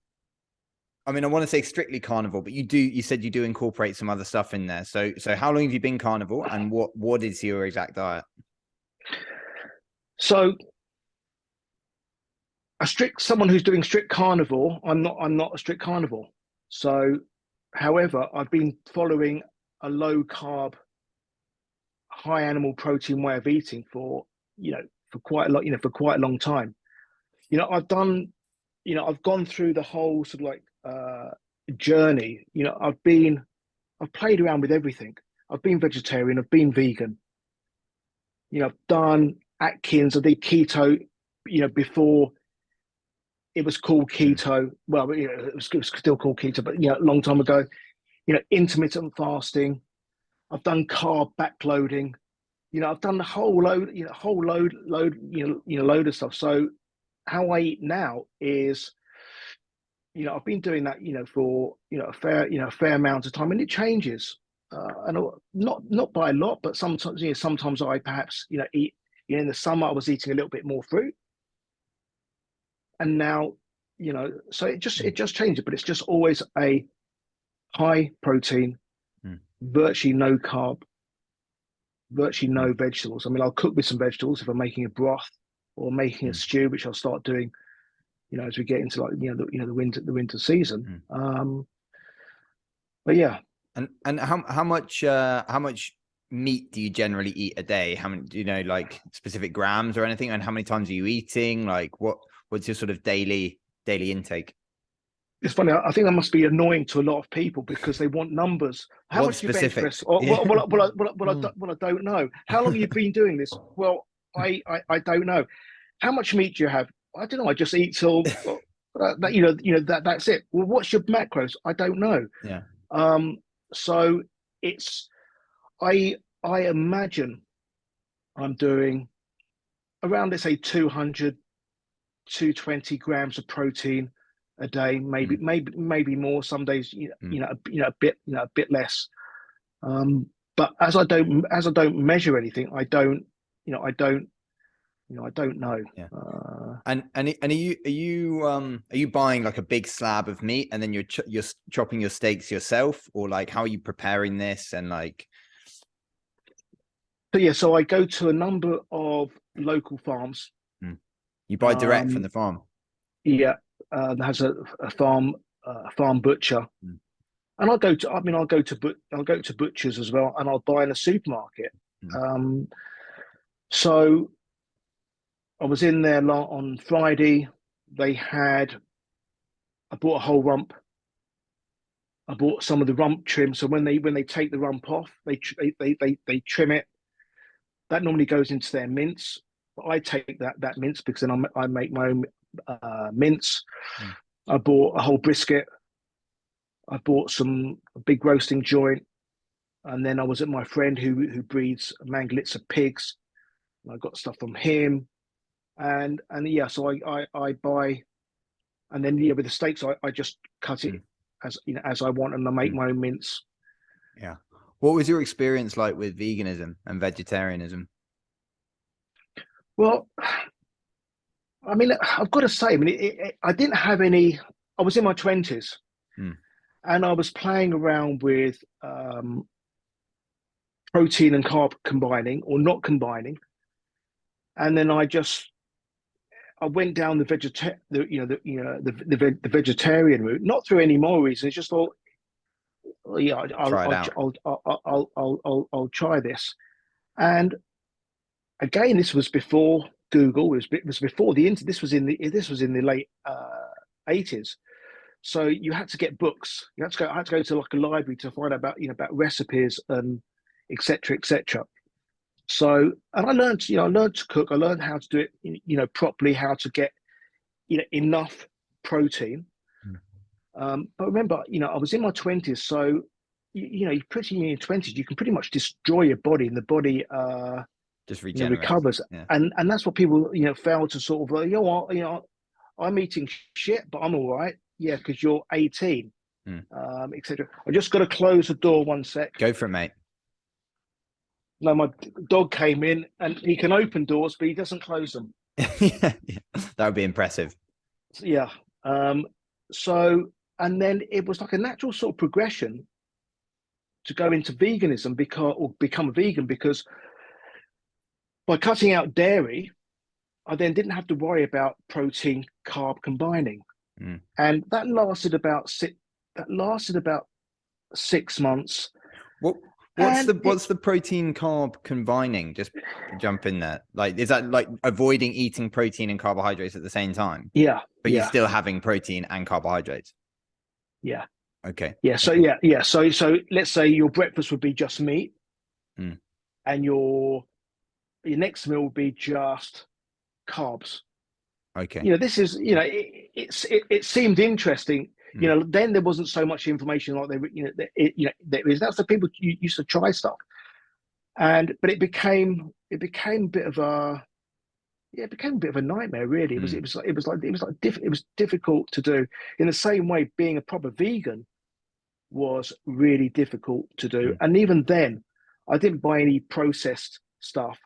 I mean, I want to say strictly carnivore, but you said you do incorporate some other stuff in there. So how long have you been carnivore, and what is your exact diet? So someone who's doing strict carnivore, I'm not a strict carnivore. So, however, I've been following a low carb, high animal protein way of eating for quite a lot, for quite a long time. I've gone through the whole sort of like journey. I've played around with everything. I've been vegetarian, I've been vegan. I've done Atkins, I did keto, before it was called keto. Well, it was still called keto, but a long time ago. Intermittent fasting. I've done carb backloading. I've done the whole load of stuff. So how I eat now is, I've been doing that, for a fair amount of time, and it changes, and not by a lot, but sometimes, sometimes I perhaps, eat. In the summer, I was eating a little bit more fruit, and now, so it just changes, but it's just always a high protein, virtually no carb, virtually no vegetables. I mean, I'll cook with some vegetables if I'm making a broth or making a stew, which I'll start doing, as we get into like the winter season. But yeah. And how much meat do you generally eat a day? How many, do you know, like specific grams or anything? And how many times are you eating? Like what's your sort of daily intake? It's funny. I think that must be annoying to a lot of people because they want numbers. How much you bench press? Or, Yeah. I don't know. How long have you been doing this? Well, I don't know. How much meat do you have? I don't know. I just eat till that's it. Well, what's your macros? I don't know. Yeah. So it's I imagine I'm doing around, let's say, 200, 220 grams of protein a day, maybe more. Some days, a bit less. But as I don't measure anything, I don't know. Yeah. And are you buying like a big slab of meat and then you're chopping your steaks yourself, or like how are you preparing this? And like, so I go to a number of local farms. You buy direct from the farm? Yeah, has a farm butcher, and I'll go to butchers as well, and I'll buy in a supermarket. So I was in there on Friday. I bought a whole rump. I bought some of the rump trim. So when they take the rump off, they trim it. That normally goes into their mince. But I take that mince because then I make my own mince. I bought a whole brisket. I bought a big roasting joint, and then I was at my friend who breeds Mangalitsa pigs. And I got stuff from him, and yeah. So I buy, and then with the steaks I just cut it as I want, and I make my own mince. Yeah. What was your experience like with veganism and vegetarianism? Well, I mean, I've got to say, I mean, I didn't have any. I was in my 20s, and I was playing around with protein and carb combining or not combining, and then I went down the vegetarian route, not through any more reasons. Just thought, well, yeah, I'll try this, and again, this was before Google. It was before the internet. This was in the late 80s. So you had to get books. I had to go to like a library to find out about recipes and etc. etc. So, and I learned to cook. I learned how to do it properly, how to get enough protein. But remember, I was in my 20s, so you're pretty in your 20s. You can pretty much destroy your body, and the body just regenerates, recovers. Yeah. And that's what people fail to sort of I'm eating shit, but I'm all right. Yeah, because you're 18. etc. I just got to close the door 1 sec. Go for it, mate. No, my dog came in, and he can open doors, but he doesn't close them. Yeah, that would be impressive. Yeah. So, and then it was like a natural sort of progression to go into veganism or become a vegan, because by cutting out dairy, I then didn't have to worry about protein carb combining, and that lasted about 6 months. What's the protein carb combining? Just jump in there. Like, is that like avoiding eating protein and carbohydrates at the same time? Yeah. But you're still having protein and carbohydrates. Yeah. Okay. Yeah. So So let's say your breakfast would be just meat, and your next meal would be just carbs. Okay. This is it seemed interesting. Then there wasn't so much information like there is. That's the people used to try stuff, but it became a bit of a nightmare. Really, it was difficult to do. In the same way, being a proper vegan was really difficult to do. And even then, I didn't buy any processed stuff.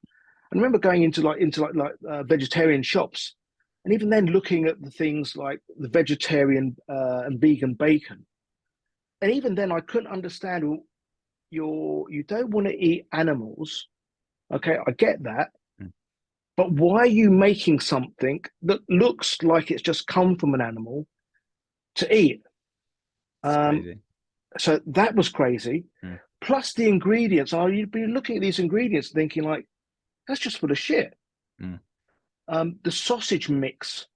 I remember going into vegetarian shops, and even then looking at the things like the vegetarian and vegan bacon. And even then, I couldn't understand. Well, you don't want to eat animals, okay? I get that, but why are you making something that looks like it's just come from an animal to eat? So that was crazy. Plus the ingredients. You'd be looking at these ingredients thinking like, that's just full of shit. The sausage mix,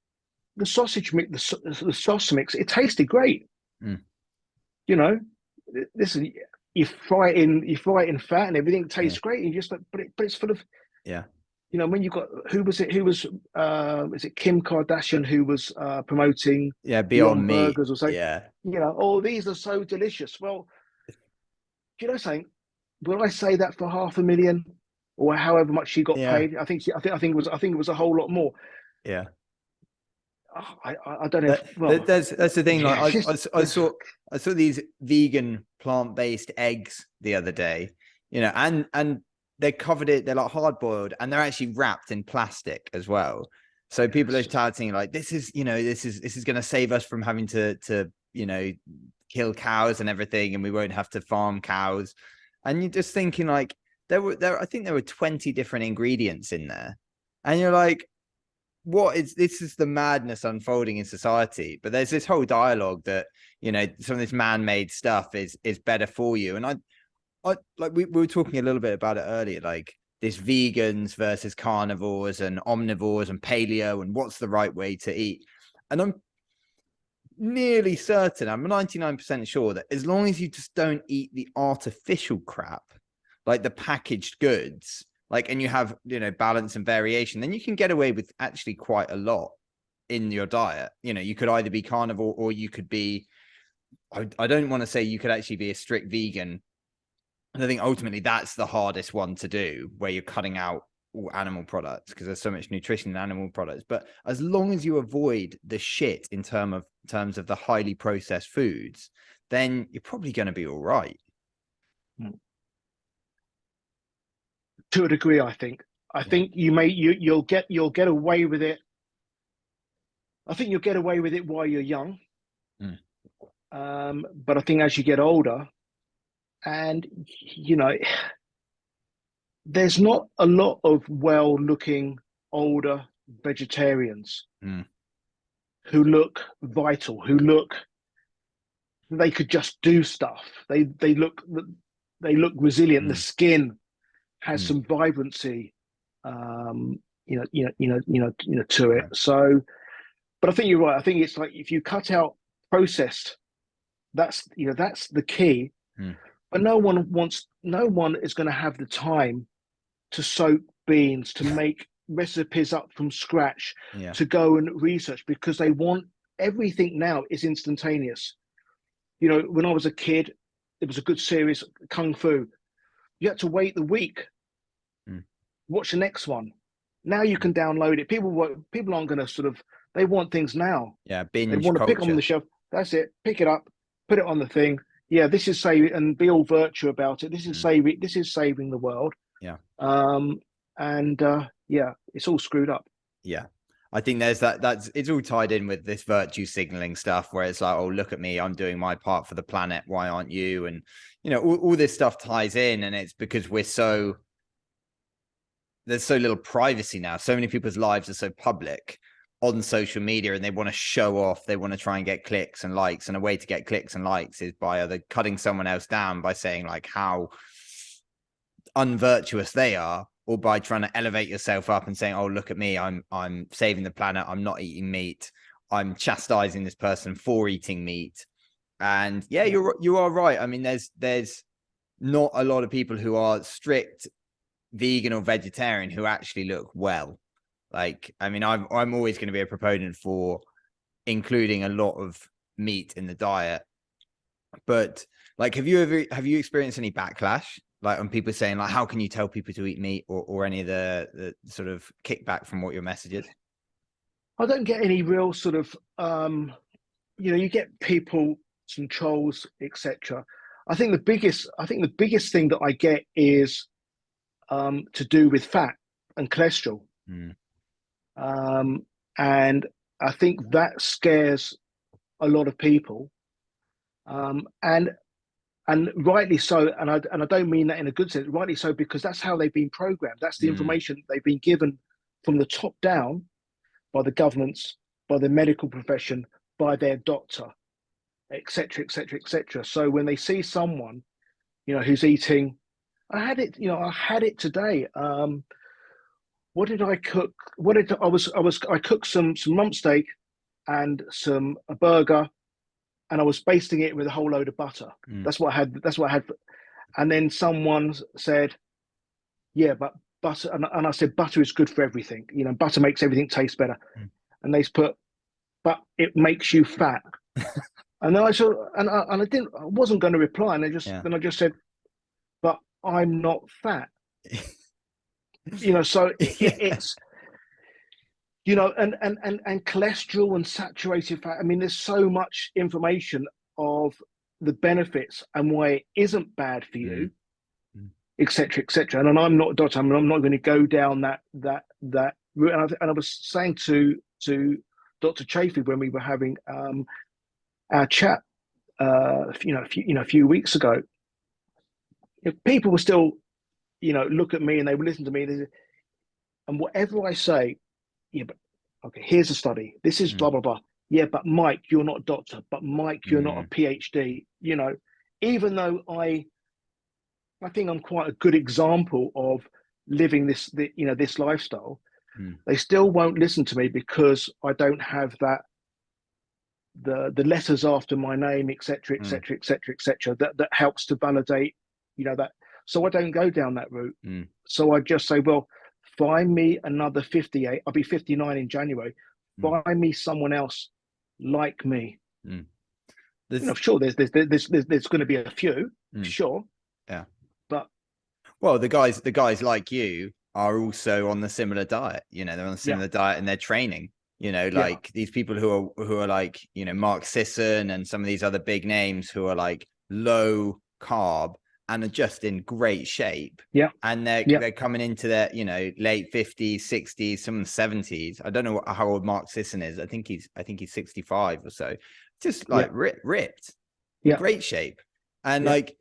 the sauce mix, it tasted great. Listen, you fry it in fat and everything tastes great. And you just like, but it's full of when you got, who was it? Is it Kim Kardashian who was promoting Beyond Meat burgers or something? These are so delicious. Well, something? Will I say that for 500,000 or however much she got paid? I think it was a whole lot more. Yeah. I don't know. That's the thing. Like I saw these vegan plant-based eggs the other day, and they're covered they're like hard boiled, and they're actually wrapped in plastic as well. So people are touting like, this is going to save us from having to kill cows and everything, and we won't have to farm cows. And you're just thinking like, I think there were 20 different ingredients in there, and you're like, this is the madness unfolding in society. But there's this whole dialogue that some of this man-made stuff is better for you. And I like we were talking a little bit about it earlier, like this vegans versus carnivores and omnivores and paleo, and what's the right way to eat. And I'm nearly certain, I'm 99% sure that as long as you just don't eat the artificial crap, like the packaged goods, like, and you have, balance and variation, then you can get away with actually quite a lot in your diet. You could either be carnivore, or you could be, I don't want to say you could actually be a strict vegan. And I think ultimately that's the hardest one to do, where you're cutting out all animal products, because there's so much nutrition in animal products. But as long as you avoid the shit in terms of the highly processed foods, then you're probably going to be all right. To a degree, I think. I think you'll get away with it. I think you'll get away with it while you're young. But I think as you get older, and there's not a lot of well-looking older vegetarians who look vital, they could just do stuff. They look resilient. The skin has some vibrancy, to it. So, but I think you're right. I think it's like, if you cut out processed, that's the key. But no one is going to have the time to soak beans, to make recipes up from scratch, to go and research, because they want everything now is instantaneous. When I was a kid, it was a good series, Kung Fu. You had to wait the week, watch the next one. Now you can download it. People aren't going to they want things now. Binge They want to culture. pick on the shelf. That's it. Pick it up. put it on the thing. Yeah, this is saving, and be all virtue about it. This is Mm. saving. This is saving the world. Yeah. And yeah, it's all screwed up. Yeah. I think there's that's it's all tied in with this virtue signaling stuff where it's like, oh, look at me, I'm doing my part for the planet. Why aren't you? And, you know, all this stuff ties in, and it's because there's so little privacy now. So many people's lives are so public on social media, and they want to show off. They want to try and get clicks and likes. And a way to get clicks and likes is by either cutting someone else down by saying like how unvirtuous they are, or by trying to elevate yourself up and saying, oh, look at me, I'm saving the planet, I'm not eating meat, I'm chastising this person for eating meat. And yeah, you are right. I mean, there's not a lot of people who are strict vegan or vegetarian who actually look well. Like, I mean, I'm always going to be a proponent for including a lot of meat in the diet. But like, have you experienced any backlash, like on people saying like, how can you tell people to eat meat, or any of the sort of kickback from what your message is? I don't get any real sort of you get people, some trolls, etc. I think the biggest thing that I get is to do with fat and cholesterol. Mm. And I think that scares a lot of people. And rightly so, and I don't mean that in a good sense, rightly so, because that's how they've been programmed. That's the information they've been given from the top down by the governments, by the medical profession, by their doctor, etc., etc., etc. So when they see someone, who's eating, I had it today. What did I cook? I cooked some rump steak and a burger, and I was basting it with a whole load of butter. That's what I had. And then someone said, yeah, but butter, and I said, butter is good for everything. Butter makes everything taste better. And they put, but it makes you fat. And then I said, and I wasn't going to reply. And then I just said, but I'm not fat. So it's, and cholesterol and saturated fat. I mean, there's so much information of the benefits and why it isn't bad for you, etc., etc. And I'm not a doctor. I mean, I'm not going to go down that route. And I was saying to Dr. Chafee when we were having our chat, a few weeks ago, if people were still, look at me and they would listen to me, and whatever I say, yeah, but okay, here's a study. This is blah blah blah. Yeah, but Mike, you're not a doctor. But Mike, you're not a PhD. Even though I think I'm quite a good example of living this lifestyle, they still won't listen to me because I don't have that the letters after my name, etc., etc., etc., etc. That helps to validate, that. So I don't go down that route. So I just say, well, find me another 58. I'll be 59 in January. Find me someone else like me. Sure, there's going to be a few, sure. Yeah. But well, the guys like you are also on the similar diet. They're on the similar diet and they're training. Like these people who are like, Mark Sisson and some of these other big names who are like low carb and are just in great shape. Yeah. And they're coming into their, late 50s, 60s, some 70s. I don't know how old Mark Sisson is. I think he's 65 or so. Just like ripped. Yeah. Great shape. And like,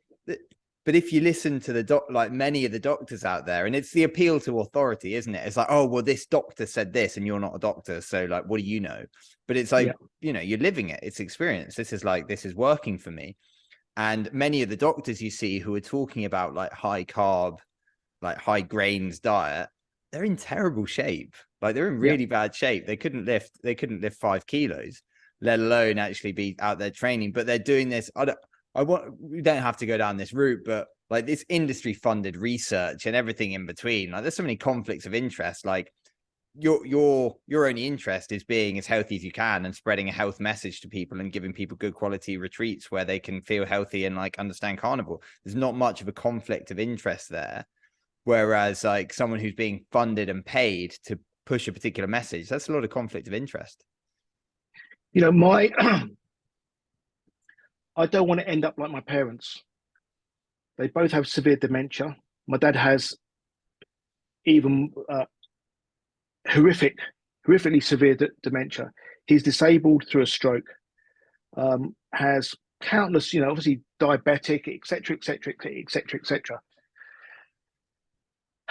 but if you listen to the many of the doctors out there, and it's the appeal to authority, isn't it? It's like, oh, well, this doctor said this and you're not a doctor. So like, what do you know? But it's like, you're living it. It's experience. This is working for me. And many of the doctors you see who are talking about like high carb, like high grains diet, they're in terrible shape. Like they're in really bad shape. They couldn't lift 5 kilos, let alone actually be out there training. But they're doing this. We don't have to go down this route, but like this industry funded research and everything in between, like there's so many conflicts of interest. Like your only interest is being as healthy as you can and spreading a health message to people and giving people good quality retreats where they can feel healthy and like understand carnivore. There's not much of a conflict of interest there. Whereas like someone who's being funded and paid to push a particular message, that's a lot of conflict of interest. I don't want to end up like my parents. They both have severe dementia. My dad has even horrifically severe dementia. He's disabled through a stroke. Has countless, obviously diabetic, etc., etc., etc., etc.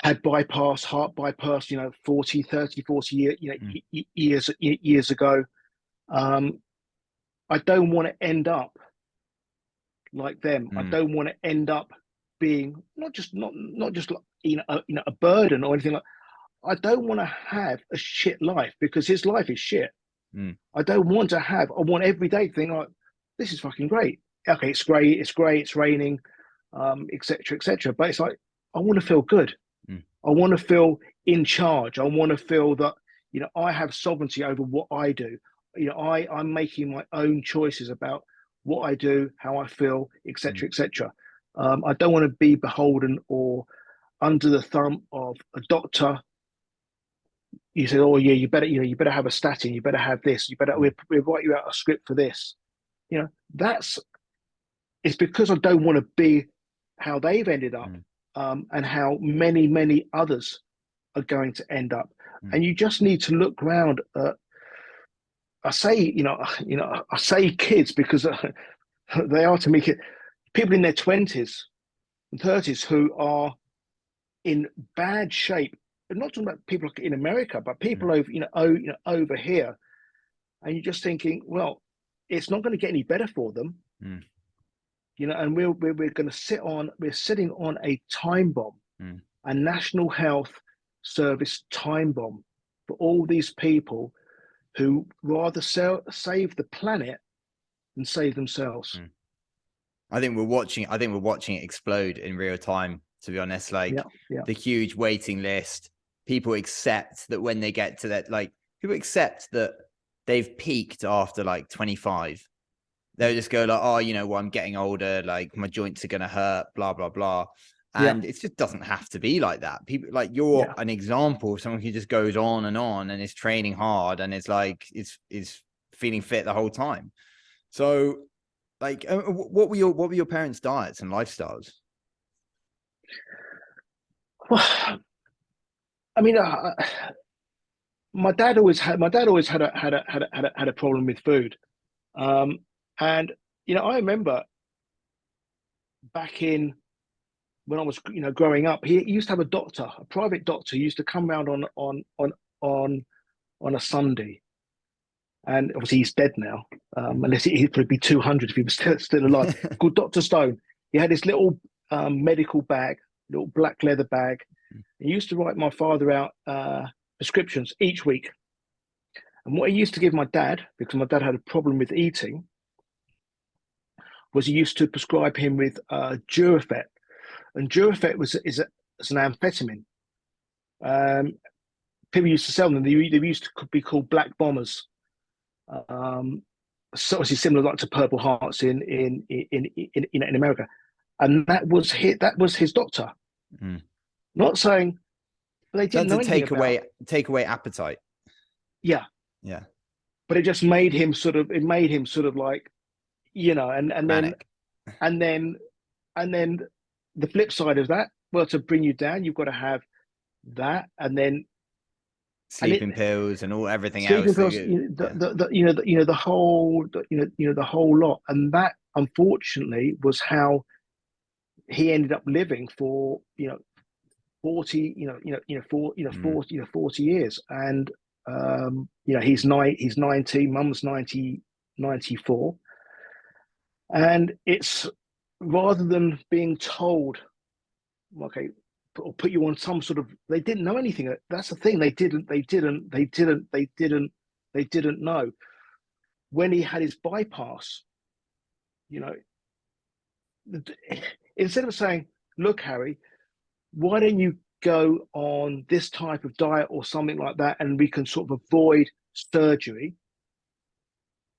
Had bypass, heart bypass, 40 years ago. I don't want to end up like them. I don't want to end up being not just a burden or anything like. I don't want to have a shit life because his life is shit. I don't want to have. I want every day to think like, this is fucking great. Okay, it's great. It's great. It's raining, etc., etc. But it's like I want to feel good. I want to feel in charge. I want to feel that I have sovereignty over what I do. I'm making my own choices about what I do, how I feel, etc., etc. I don't want to be beholden or under the thumb of a doctor. You said, "Oh yeah, you better have a statin. You better have this. We'll write you out a script for this." It's because I don't want to be how they've ended up, and how many others are going to end up. And you just need to look around. I say kids because they are to me people in their 20s and 30s who are in bad shape. I'm not talking about people in America, but people over here, and you're just thinking, well, it's not going to get any better for them, and we're sitting on a time bomb, a National Health Service time bomb for all these people who rather save the planet than save themselves. I think we're watching it explode in real time, to be honest. Like the huge waiting list. People accept that when they get to that, people accept that they've peaked after 25. They'll just go like, oh, well, I'm getting older, like my joints are going to hurt, blah, blah, blah. And it just doesn't have to be like that. People you're an example of someone who just goes on and is training hard and is feeling fit the whole time. So what were your parents' diets and lifestyles? Well, I mean, my dad always had a problem with food, and I remember back in when I was growing up, he used to have a private doctor, who used to come around on a Sunday, and obviously he's dead now, unless he'd probably be 200 if he was still alive. Called Dr. Stone. He had his little medical bag, little black leather bag. He used to write my father out prescriptions each week. And what he used to give my dad, because my dad had a problem with eating, was he used to prescribe him with Durafet. And Durafet is an amphetamine. People used to sell them. They used to be called black bombers. So obviously similar to Purple Hearts in America. And that was his doctor. Not saying they didn't know anything about. Take away appetite. Yeah. But it just made him sort of like, and then the flip side of that, well, to bring you down, you've got to have that, and then sleeping pills and everything else. Pills, the whole lot, and that unfortunately was how he ended up living for 40 years, and he's 90, mum's 94, and it's rather than being told, okay, or put you on some sort of, they didn't know anything. That's the thing, they didn't know. When he had his bypass, instead of saying, look, Harry, why don't you go on this type of diet or something like that, and we can sort of avoid surgery.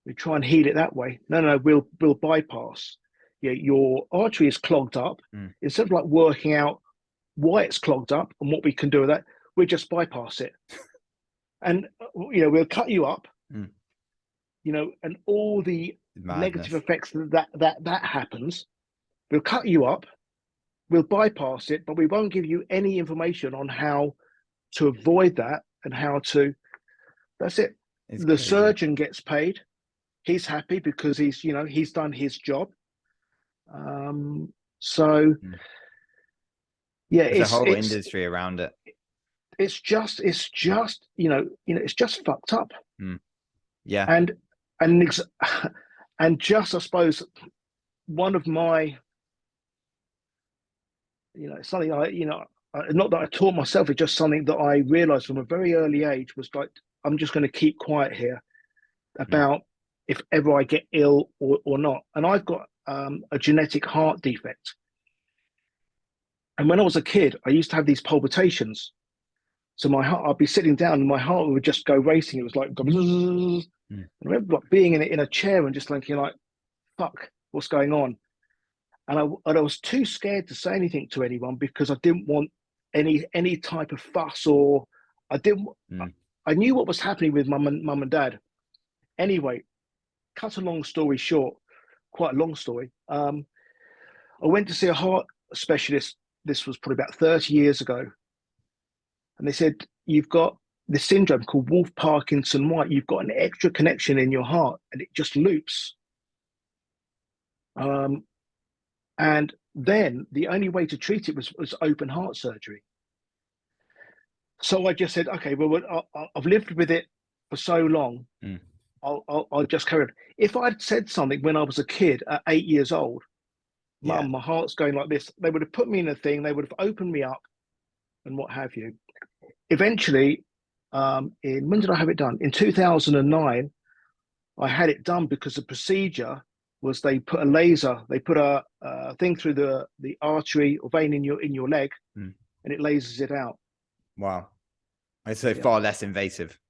We try and heal it that way. No, we'll bypass. Your artery is clogged up. Instead of working out why it's clogged up and what we can do with that, we just bypass it. And we'll cut you up. And all the negative Madness. effects that happens. We'll cut you up, we'll bypass it, but we won't give you any information on how to avoid that and how to. That's it. It's The crazy. surgeon gets paid. He's happy because he's done his job. So Mm. yeah, There's a whole industry around it. it's just it's just fucked up. Mm. Yeah. And and and just I suppose one of my something not that I taught myself, it's just something that I realized from a very early age was like, I'm just going to keep quiet here Mm. about if ever I get ill or not. And I've got a genetic heart defect. And when I was a kid, I used to have these palpitations. So my heart, I'd be sitting down and my heart would just go racing. It was like, I Mm. remember like being in a chair and just thinking like, fuck, what's going on? And I was too scared to say anything to anyone because I didn't want any type of fuss, or I didn't. Mm. I knew what was happening with mum and dad. Anyway, cut a long story short, quite a long story. I went to see a heart specialist. This was probably about 30 years ago, and they said you've got this syndrome called Wolff Parkinson White. You've got an extra connection in your heart, and it just loops. And then the only way to treat it was open heart surgery. So I just said, okay, well, I've lived with it for so long. Mm. I'll just carry on. If I'd said something when I was a kid at 8 years old, Yeah. Mum, my heart's going like this, they would have put me in a thing, they would have opened me up and what have you. Eventually, when did I have it done? In 2009, I had it done because the procedure was they put a thing through the artery or vein in your leg, Mm. and it lasers it out. Wow. It's so Yeah. far less invasive.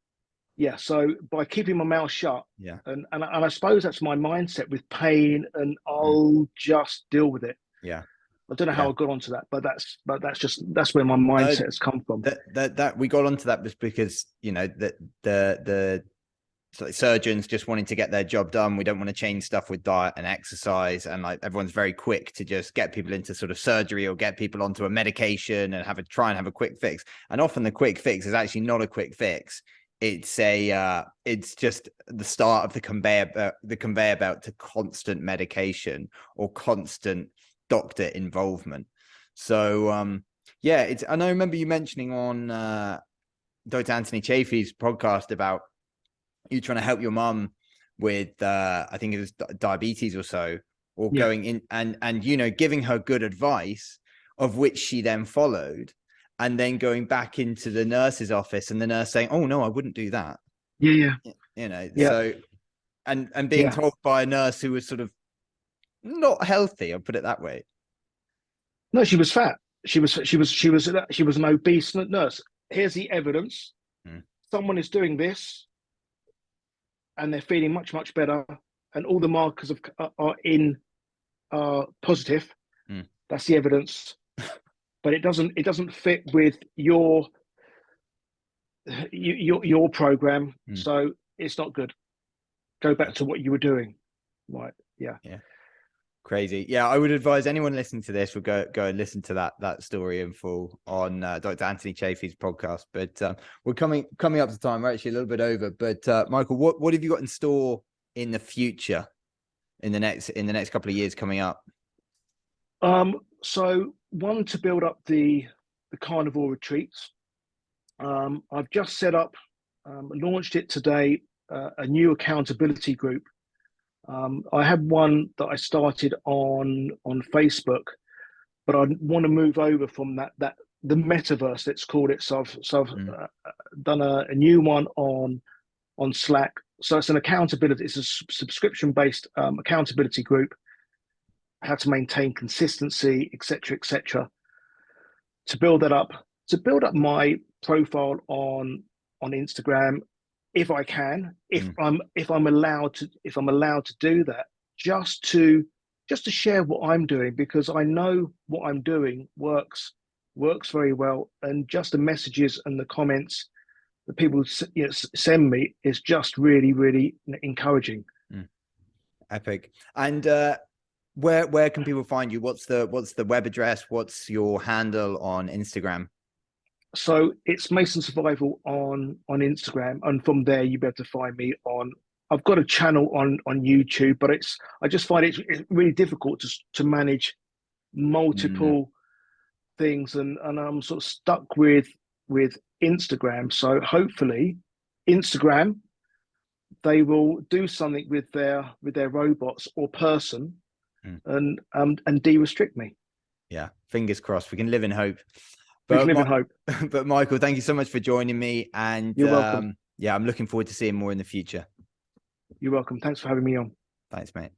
Yeah. So by keeping my mouth shut, Yeah. and I suppose that's my mindset with pain, and Mm. I'll just deal with it. Yeah. I don't know how Yeah. I got onto that, but that's where my mindset has come from. That we got onto that was because the surgeons just wanting to get their job done. We don't want to change stuff with diet and exercise, and like everyone's very quick to just get people into sort of surgery or get people onto a medication and try and have a quick fix. And often the quick fix is actually not a quick fix. It's just the start of the conveyor belt to constant medication or constant doctor involvement. So yeah, and I remember you mentioning on Dr. Anthony Chaffee's podcast about you trying to help your mum with I think it was diabetes or so, or going in and giving her good advice, of which she then followed, and then going back into the nurse's office and the nurse saying, oh no, I wouldn't do that. Yeah. So and being told by a nurse who was sort of not healthy, I'll put it that way. No, she was fat. She was an obese nurse. Here's the evidence. Someone is doing this and they're feeling much, much better, and all the markers are positive. That's the evidence. But it doesn't fit with your program. So it's not good. Go back to what you were doing. Right. Yeah. Crazy. Yeah, I would advise anyone listening to this would go and listen to that story in full on Dr. Anthony Chaffee's podcast. But we're coming up to time. We're actually a little bit over. But Michael, what have you got in store in the future, in the next couple of years coming up? So one, to build up the carnivore retreats. I've just set up, launched it today, a new accountability group. I had one that I started on Facebook, but I want to move over from that the metaverse, let's call it. So I've done a new one on Slack. So it's an accountability. It's a subscription based accountability group. How to maintain consistency, etc. To build that up, to build up my profile on Instagram, if I can, if I'm allowed to do that, just to share what I'm doing, because I know what I'm doing works very well, and just the messages and the comments that people send me is just really, really encouraging. Epic. And where can people find you? What's the web address? What's your handle on Instagram? So it's Mason Survival on Instagram, and from there you'll be able to find me on. I've got a channel on YouTube, but I just find it's really difficult to manage multiple things, and I'm sort of stuck with Instagram. So hopefully, Instagram, they will do something with their robots or person, and de-restrict me. Yeah, fingers crossed. We can live in hope. We can live in hope. But Michael, thank you so much for joining me. And you're welcome. Yeah, I'm looking forward to seeing more in the future. You're welcome. Thanks for having me on. Thanks, mate.